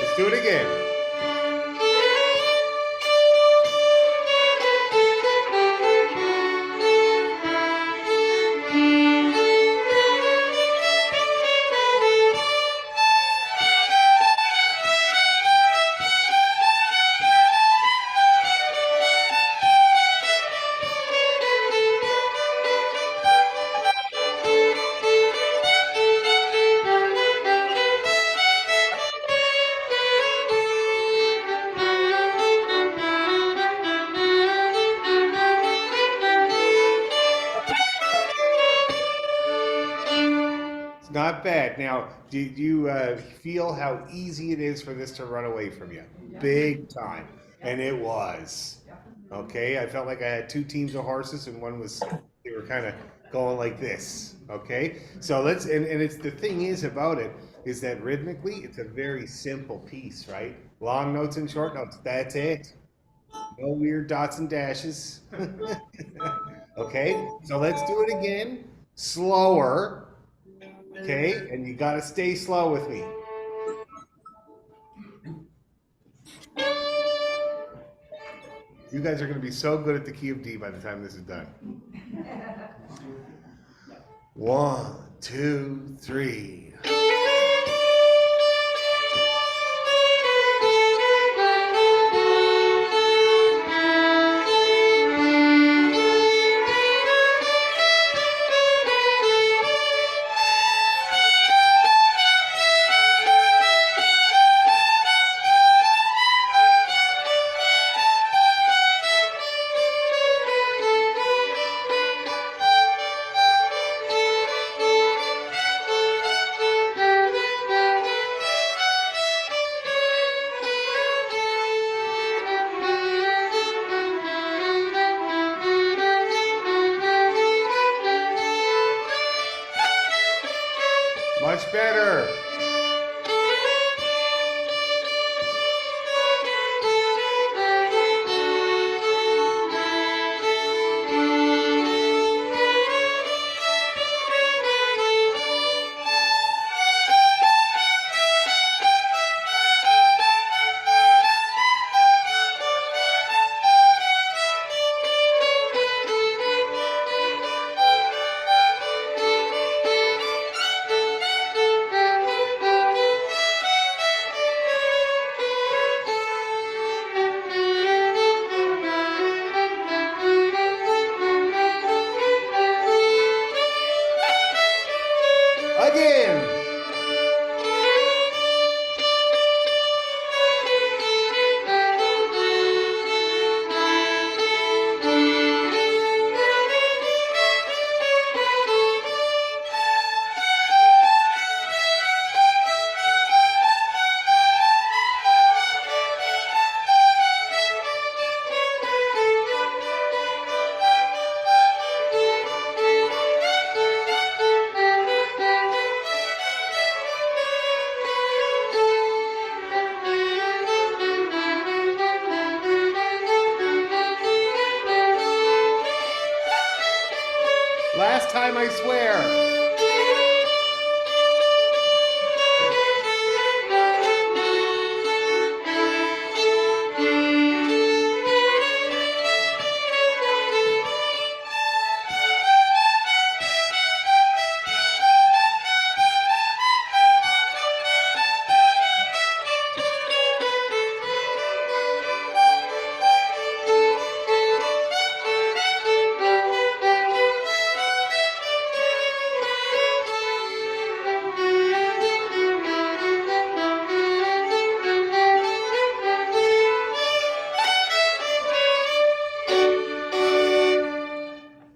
Let's do it again. It's not bad. Now, do you feel how easy it is for this to run away from you? Big time. And it was. Okay, I felt like I had two teams of horses and one was, they were kind of going like this. Okay, so let's, and it's the thing is about it, is that rhythmically, it's a very simple piece, right? Long notes and short notes, that's it. No weird dots and dashes. Okay, so let's do it again, slower. Okay, and you gotta stay slow with me. You guys are gonna be so good at the key of D by the time this is done. 1, 2, 3. time, I swear.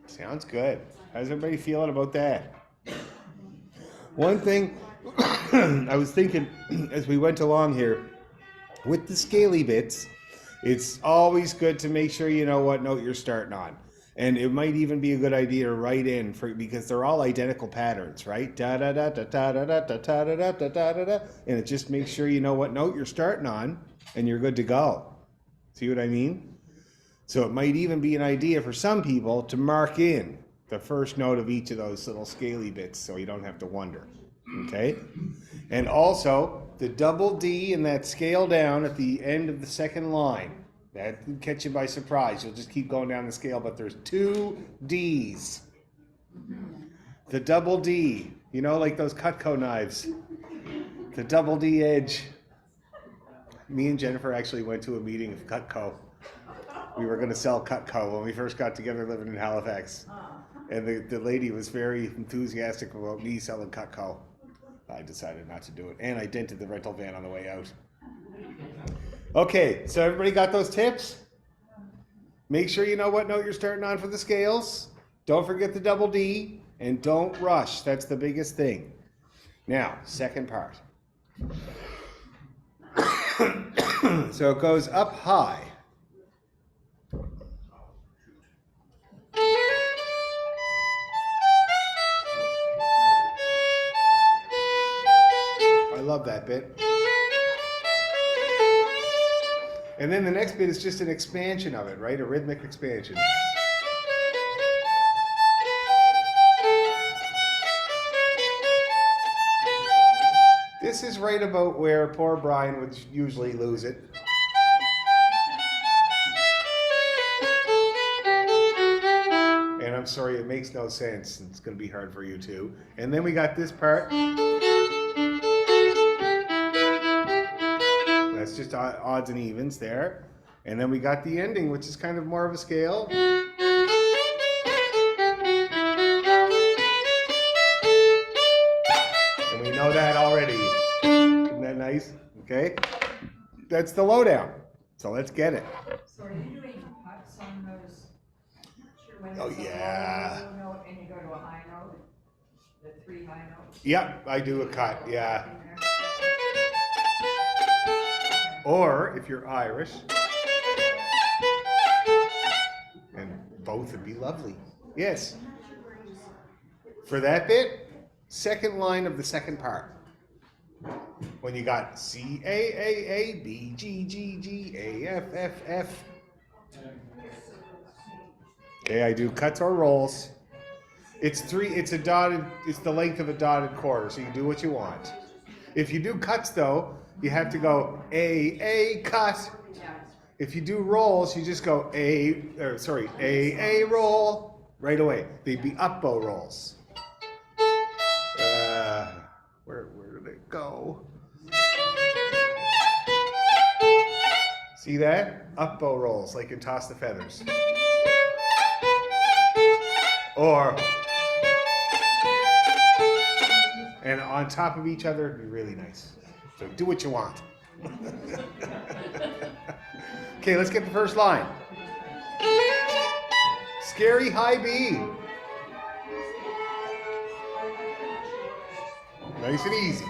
Sounds good. How's everybody feeling about that? One thing I was thinking as we went along here, with the scaly bits, it's always good to make sure you know what note you're starting on. And it might even be a good idea to write in for, because they're all identical patterns, right? Da da da da da da da da da da da da da da, and it just makes sure you know what note you're starting on, and you're good to go. See what I mean? So it might even be an idea for some people to mark in the first note of each of those little scaly bits so you don't have to wonder, okay? And also, the double D and that scale down at the end of the second line, that can catch you by surprise. You'll just keep going down the scale, but there's 2 Ds. The double D, you know, like those Cutco knives. The double D edge. Me and Jennifer actually went to a meeting of Cutco. We were going to sell Cutco when we first got together living in Halifax. And the lady was very enthusiastic about me selling Cutco. I decided not to do it. And I dented the rental van on the way out. Okay, so everybody got those tips? Make sure you know what note you're starting on for the scales. Don't forget the double D. And don't rush. That's the biggest thing. Now, second part. So it goes up high. I love that bit. And then the next bit is just an expansion of it, right? A rhythmic expansion. This is right about where poor Brian would usually lose it. And I'm sorry, it makes no sense. It's going to be hard for you too. And then we got this part. That's just odds and evens there. And then we got the ending, which is kind of more of a scale. And we know that already. Isn't that nice? Okay. That's the lowdown. So let's get it. So are you doing cuts on those? When Oh, it's a yeah. low note and you go to a high note? The 3 high notes? Yep, I do a cut, yeah. Or if you're Irish, and both would be lovely. Yes. For that bit, second line of the second part. When you got C, A, A, A, B, G, G, G, A, F, F, F. Okay, I do cuts or rolls. It's the length of a dotted quarter, so you can do what you want. If you do cuts though, you have to go A, cut. If you do rolls, you just go A, roll, right away. They'd be up bow rolls. Where did it go? See that? Up bow rolls, like in Toss the Feathers. Or, and on top of each other, it'd be really nice. So do what you want. Okay, let's get the first line. Scary high B. Nice and easy.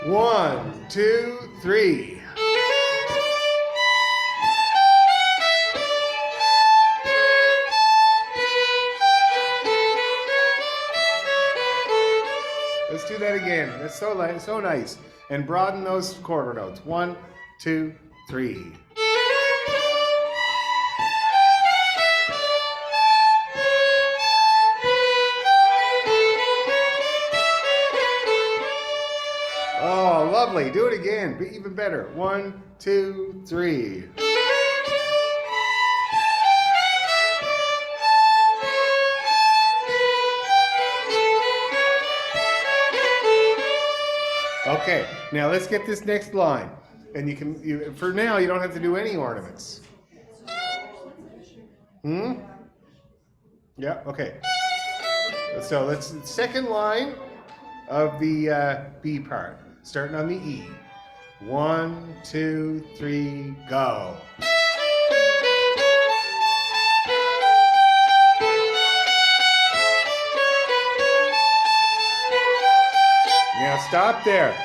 1, 2, 3. Let's do that again. That's so nice. And broaden those quarter notes. 1, 2, 3. Lovely. Do it again. Be even better. 1, 2, 3. Okay, now let's get this next line. And for now, you don't have to do any ornaments. Yeah, okay. So let's, second line of the B part, starting on the E. 1, 2, 3, go. Now stop there.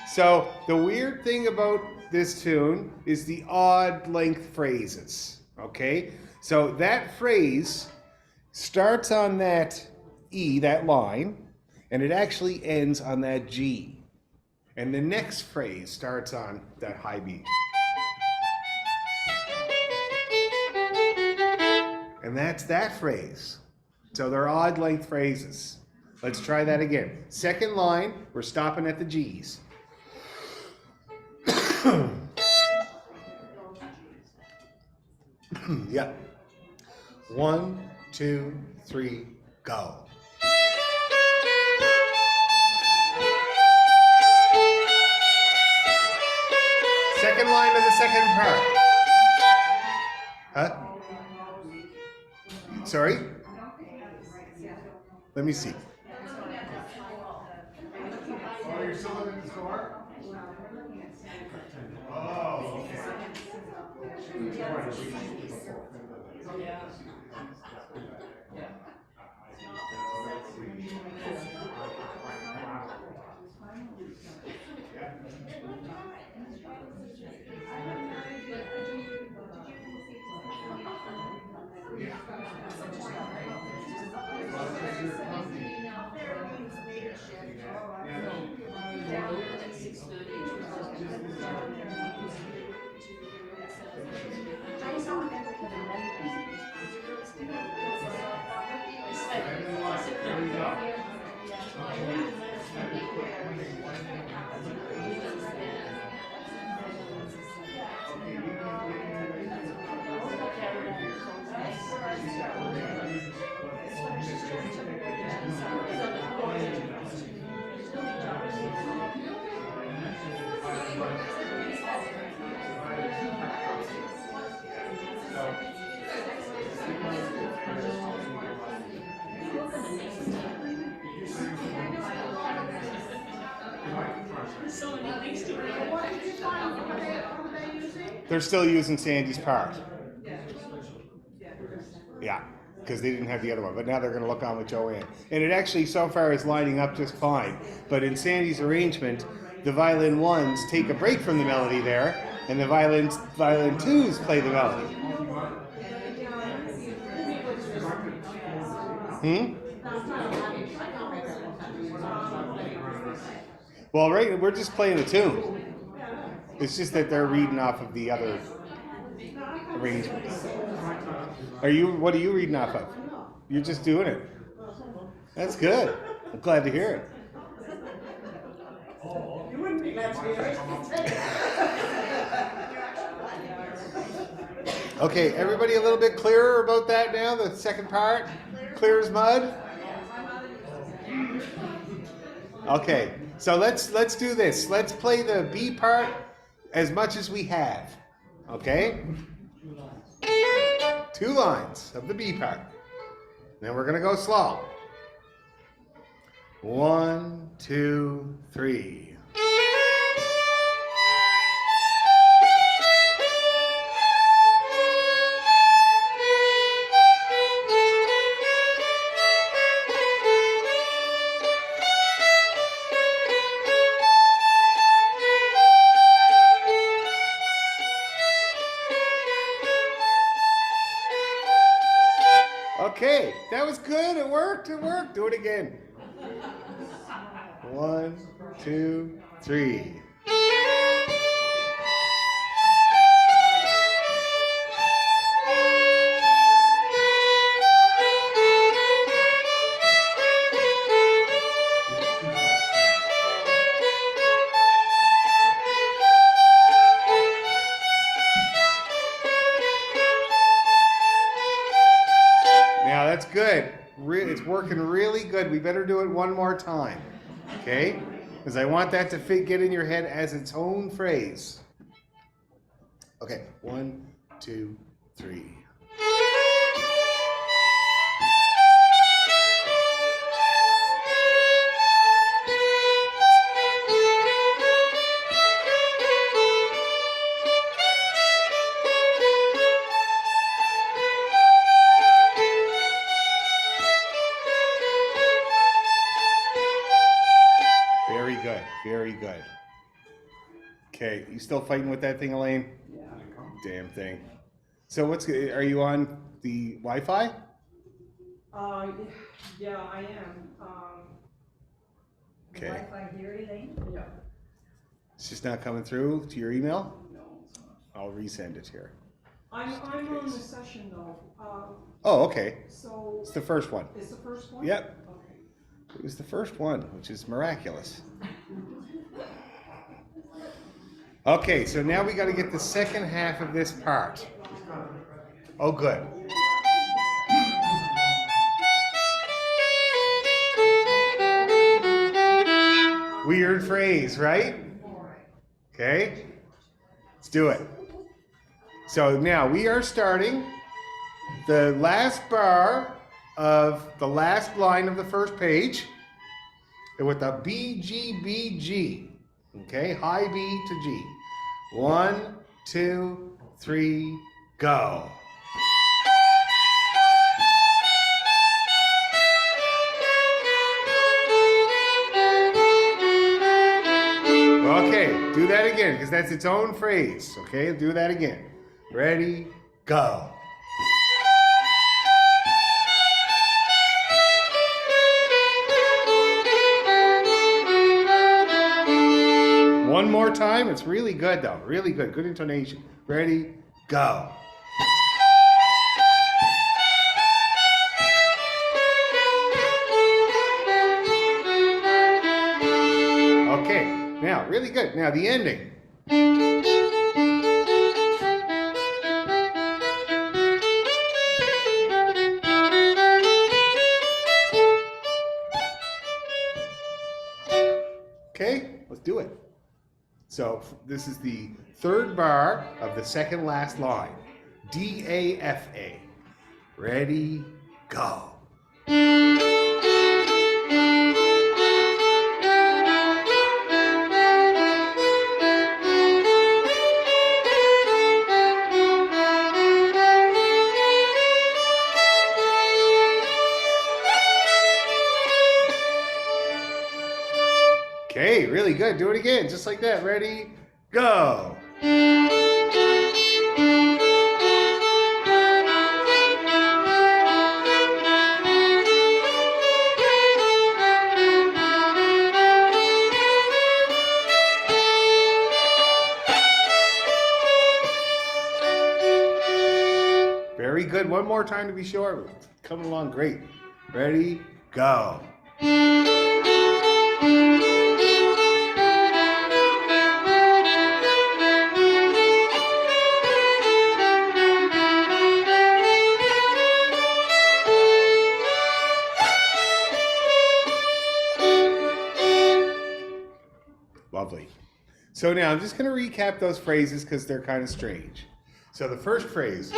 So the weird thing about this tune is the odd length phrases, okay? So that phrase starts on that E, that line, and it actually ends on that G. And the next phrase starts on that high B. And that's that phrase. So they're odd length phrases. Let's try that again. Second line, we're stopping at the G's. Yeah. 1, 2, 3, go. Second line of the second part. Huh? Sorry? Let me see. Oh, you're still looking at the score? Oh, okay. They're still using Sandy's part. Yeah, because they didn't have the other one. But now they're going to look on with Joanne. And it actually so far is lining up just fine. But in Sandy's arrangement, the violin ones take a break from the melody there, and the violin twos play the melody. Well, right, we're just playing the tune. It's just that they're reading off of the other arrangements. What are you reading off of? You're just doing it. That's good. I'm glad to hear it. You wouldn't be glad to hear it. Okay, everybody a little bit clearer about that now, the second part? Clear as mud? Okay, so let's do this. Let's play the B part as much as we have. Okay? 2 lines of the B part. Then we're gonna go slow. 1, 2, 3. Okay, that was good. It worked. Do it again. 1, 2, 3. It's working really good. We better do it one more time, okay? Because I want that to get in your head as its own phrase. Okay, 1, 2, 3. Very good, very good. Okay, you still fighting with that thing, Elaine? Yeah. Damn thing. So are you on the Wi-Fi? Yeah, I am. Okay. Wi-Fi here, Elaine? Yeah. It's just not coming through to your email? No, it's not. I'll resend it here. I'm Just in on the case. session though. Oh, okay. So It's the first one. it's the first one? Yep. Okay. It was the first one, which is miraculous. Okay, so now we got to get the second half of this part. Oh, good. Weird phrase, right? Okay, let's do it. So now we are starting the last bar of the last line of the first page with a B, G, B, G. Okay, high B to G. 1, 2, 3, go. Okay, do that again, because that's its own phrase. Okay, do that again. Ready, go. One more time. It's really good, though. Really good. Good intonation. Ready, go. Okay, now, really good. Now, the ending. Okay, let's do it. So this is the third bar of the second last line. D-A-F-A. Ready, go. Okay, really good. Do it again, just like that. Ready, go. Very good. One more time to be sure. Coming along great. Ready, go. Lovely. So now I'm just going to recap those phrases because they're kind of strange. So the first phrase.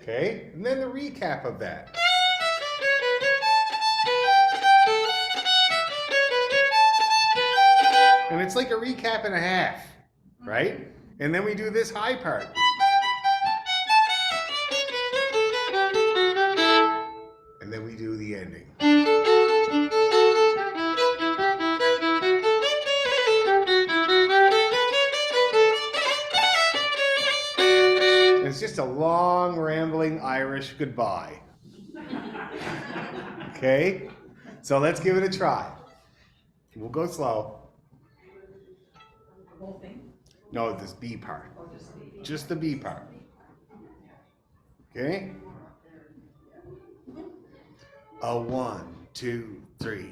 Okay, and then the recap of that. And it's like a recap and a half, right? And then we do this high part. And then we do the ending. And it's just a long, rambling Irish goodbye. Okay? So let's give it a try. We'll go slow. The whole thing? No, this B part. Or just the? Just the B part. Okay? A 1, 2, 3.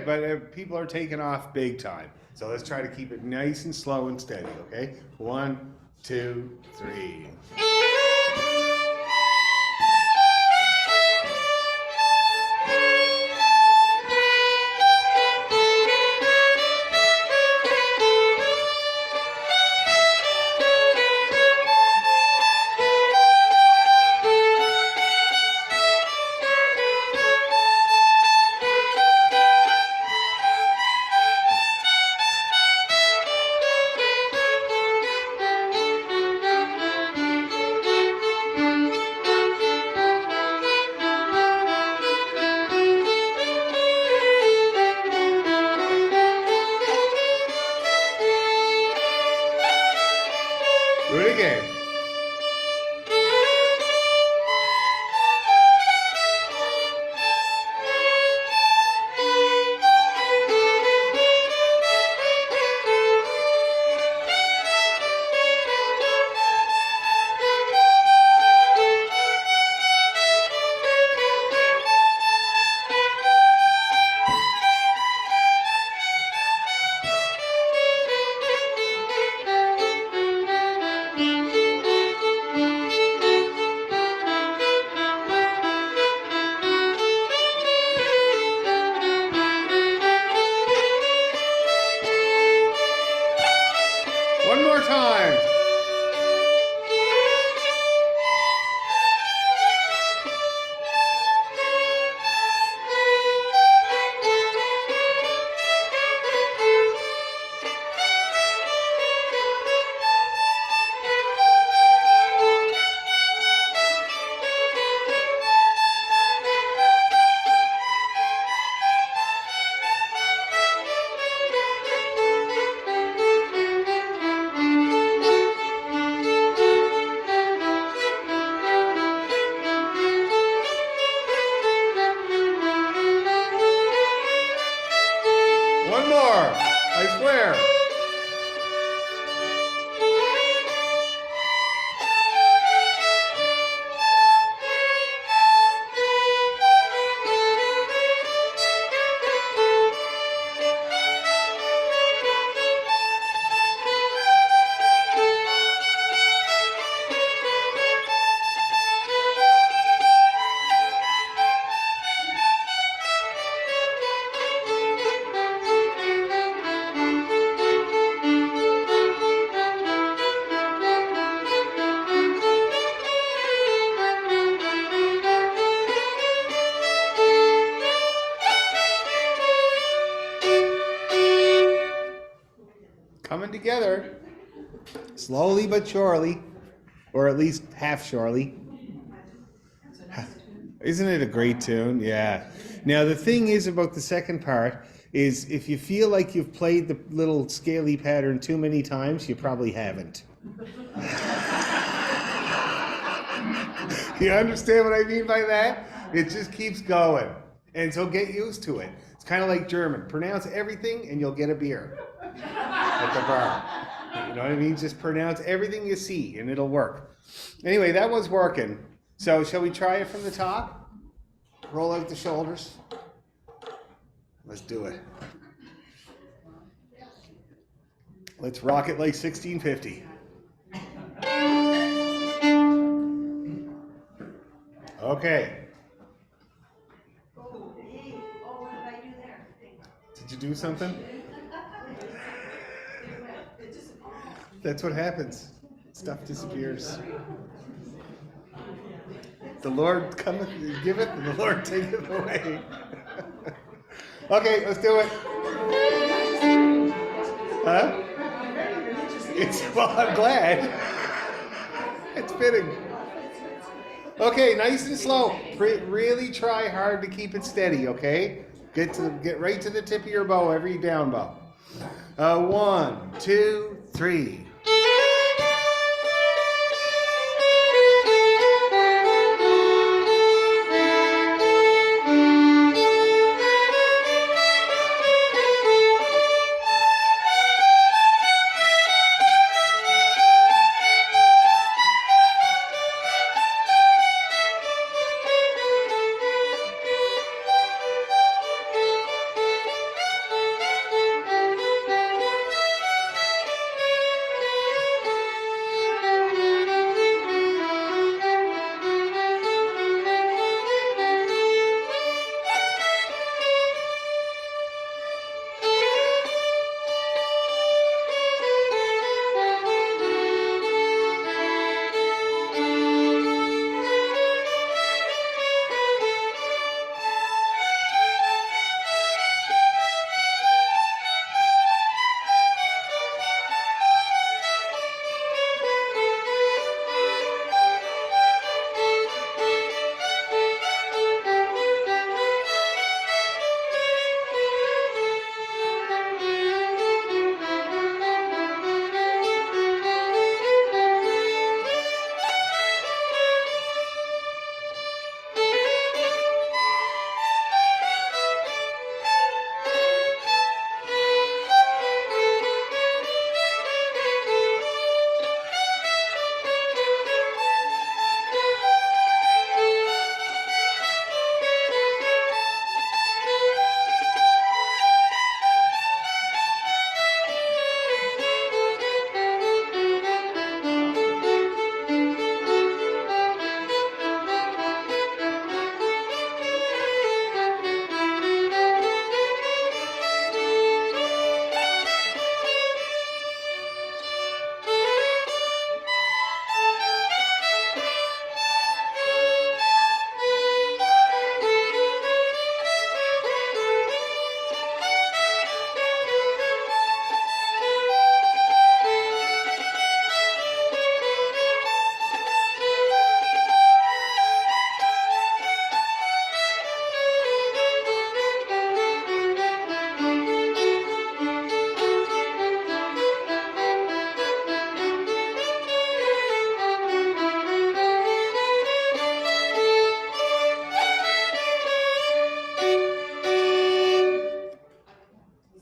but people are taking off big time. So let's try to keep it nice and slow and steady, okay? 1, 2, 3. Do it again. One more time. One more, I swear. Coming together, slowly but surely, or at least half surely. Isn't it a great tune? Yeah. Now the thing is about the second part is if you feel like you've played the little scaly pattern too many times, you probably haven't. You understand what I mean by that? It just keeps going. And so get used to it. It's kind of like German. Pronounce everything and you'll get a beer at the bar. You know what I mean? Just pronounce everything you see and it'll work. Anyway, that one's working. So shall we try it from the top? Roll out the shoulders. Let's do it. Let's rock it like 1650. Okay. Oh, hey, oh, what did I do there? Did you do something? That's what happens. Stuff disappears. The Lord cometh, giveth, and the Lord taketh away. Okay, let's do it. Huh? Well, I'm glad. It's fitting. Okay, nice and slow. Really try hard to keep it steady, okay? Get right to the tip of your bow, every down bow. 1, 2, 3.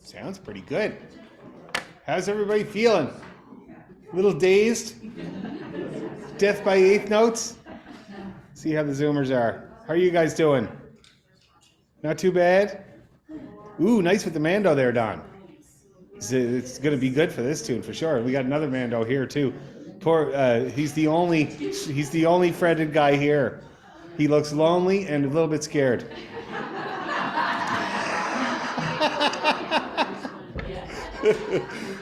Sounds pretty good. How's everybody feeling? A little dazed? Death by eighth notes? See how the Zoomers are. How are you guys doing? Not too bad? Ooh, nice with the Mando there, Don. It's going to be good for this tune for sure. We got another Mando here too. Poor, he's the only friended guy here. He looks lonely and a little bit scared.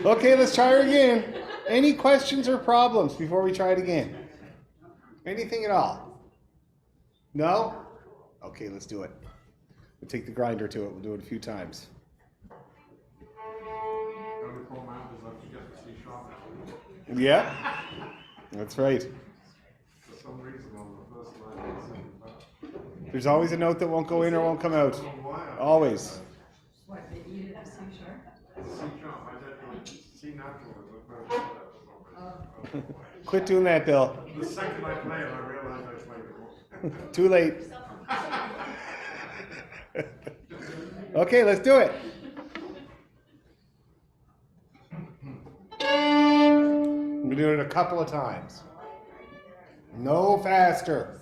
Okay, let's try her again. Any questions or problems before we try it again? Anything at all? No? Okay, let's do it. We'll take the grinder to it. We'll do it a few times. Yeah, that's right. For some reason on the first line, There's always a note that won't go in or won't come out. Always. What, they needed a C sharp? C sharp, I don't know, C natural is the first. Quit doing that, Bill. The second I play it, I realize I played it wrong. Too late. Okay, let's do it. We're doing it a couple of times. No faster.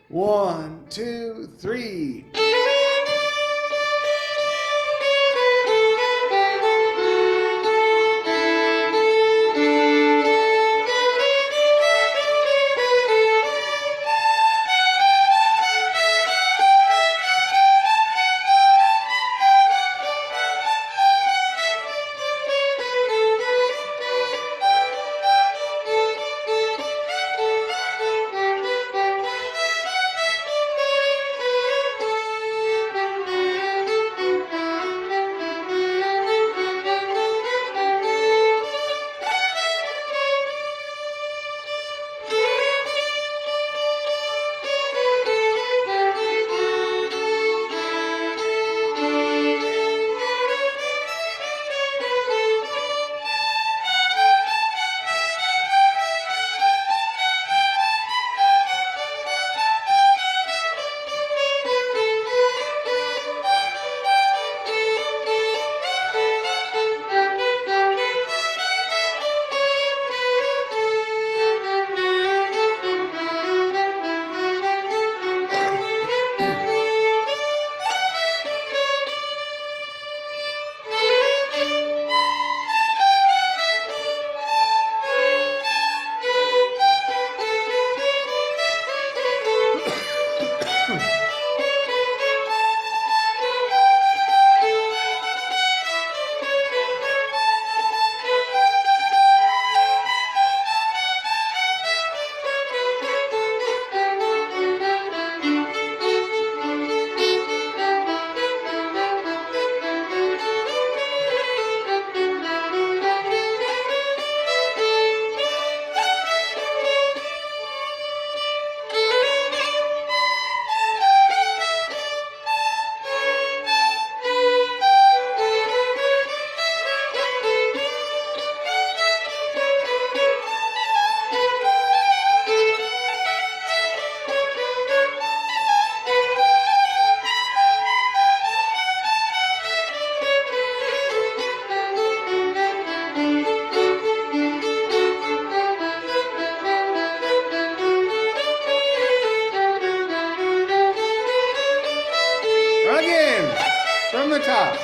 1, 2, 3. From the top.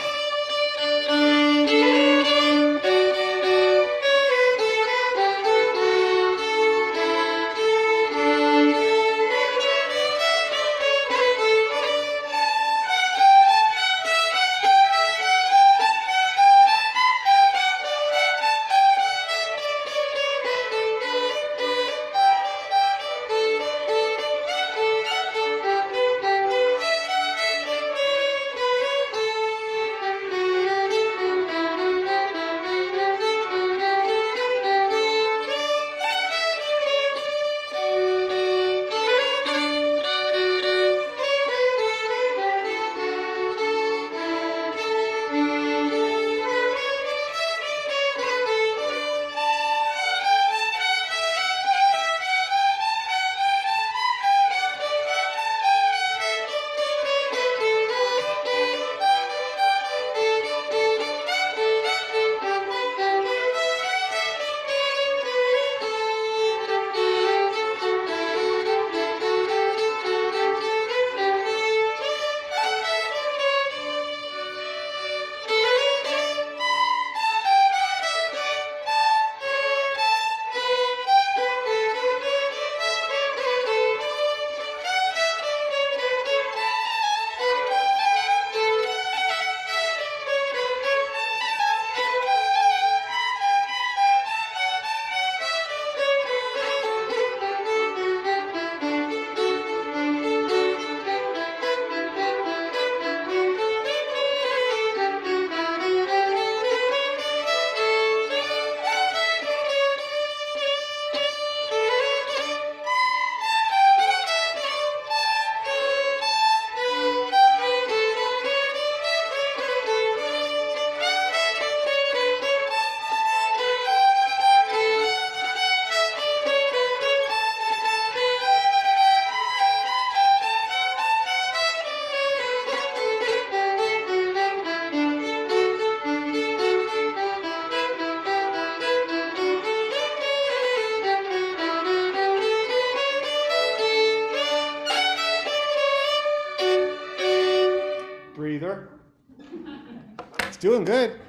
It's doing good.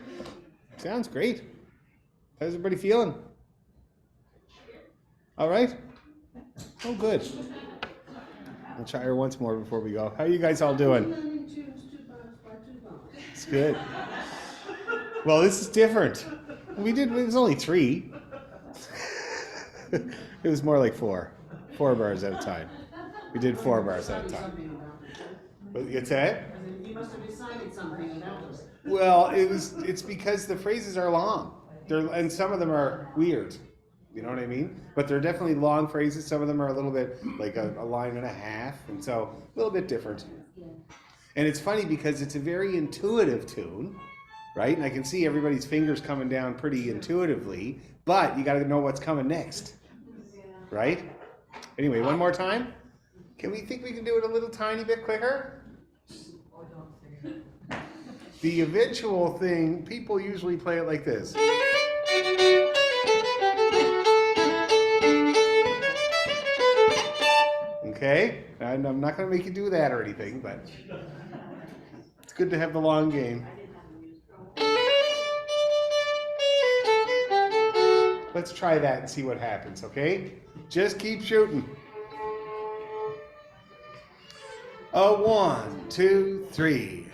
Sounds great. How's everybody feeling? All right? Oh, good. I'll try her once more before we go. How are you guys all doing? Learning tunes 2 bars by 2 bars. It's good. Well, this is different. It was only 3. It was more like 4. 4 bars at a time. We did 4 bars at a time. Something about it. What you say? You must have decided something about us. Well, it's because the phrases are long. And some of them are weird. You know what I mean? But they're definitely long phrases. Some of them are a little bit like a line and a half, and so a little bit different. And it's funny because it's a very intuitive tune, right? And I can see everybody's fingers coming down pretty intuitively, but you got to know what's coming next, right? Anyway, one more time. Can we think we can do it a little tiny bit quicker? The eventual thing, people usually play it like this. Okay? And I'm not going to make you do that or anything, but it's good to have the long game. Let's try that and see what happens, okay? Just keep shooting. 1, 2, 3.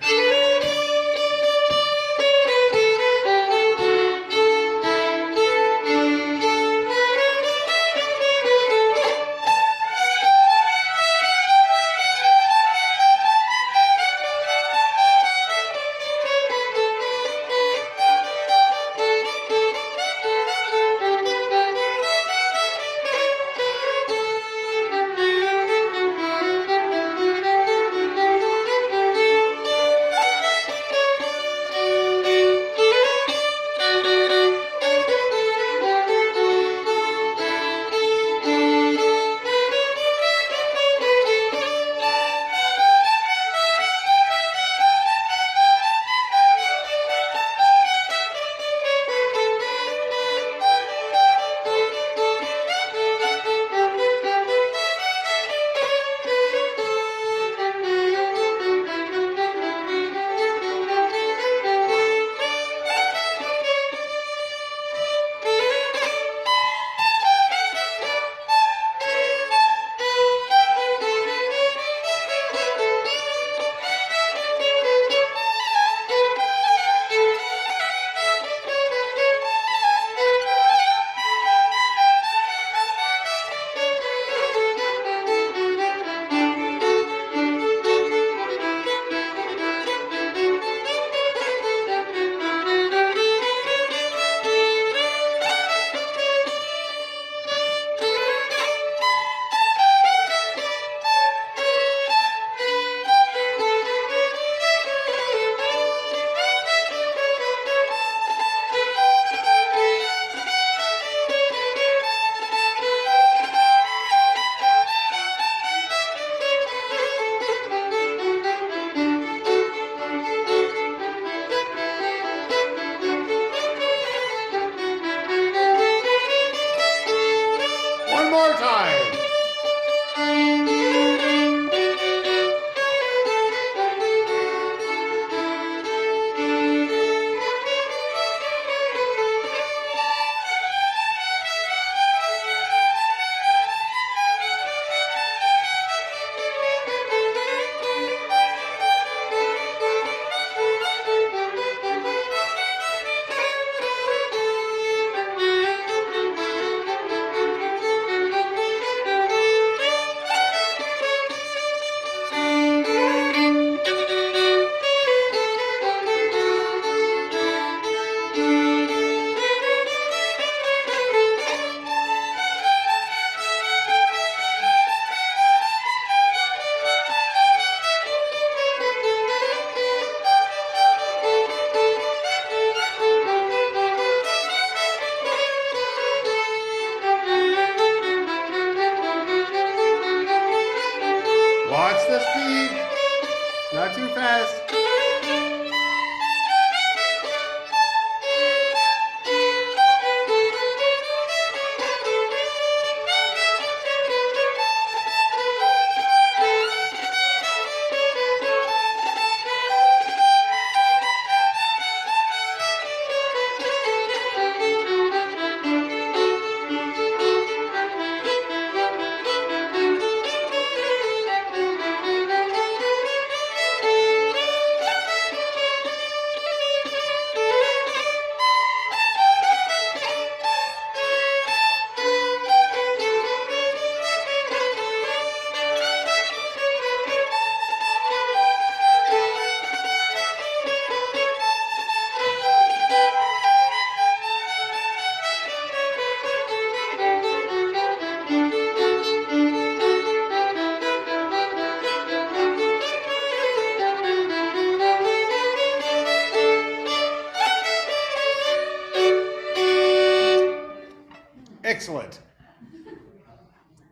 Excellent.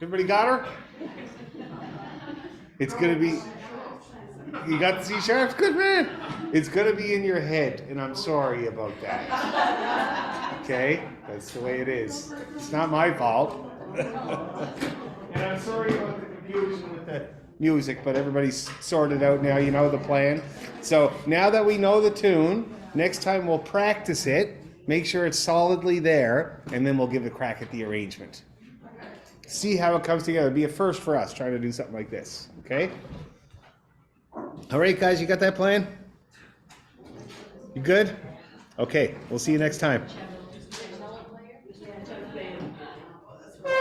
Everybody got her? It's gonna be. You got the C sharps? Good man. It's gonna be in your head, and I'm sorry about that. Okay? That's the way it is. It's not my fault. And I'm sorry about the confusion with the music, but everybody's sorted out now. You know the plan. So now that we know the tune, next time we'll practice it, make sure it's solidly there, and then we'll give it a crack at the arrangement. See how it comes together. It'd be a first for us trying to do something like this. Okay? All right, guys, you got that plan? You good? Okay, we'll see you next time.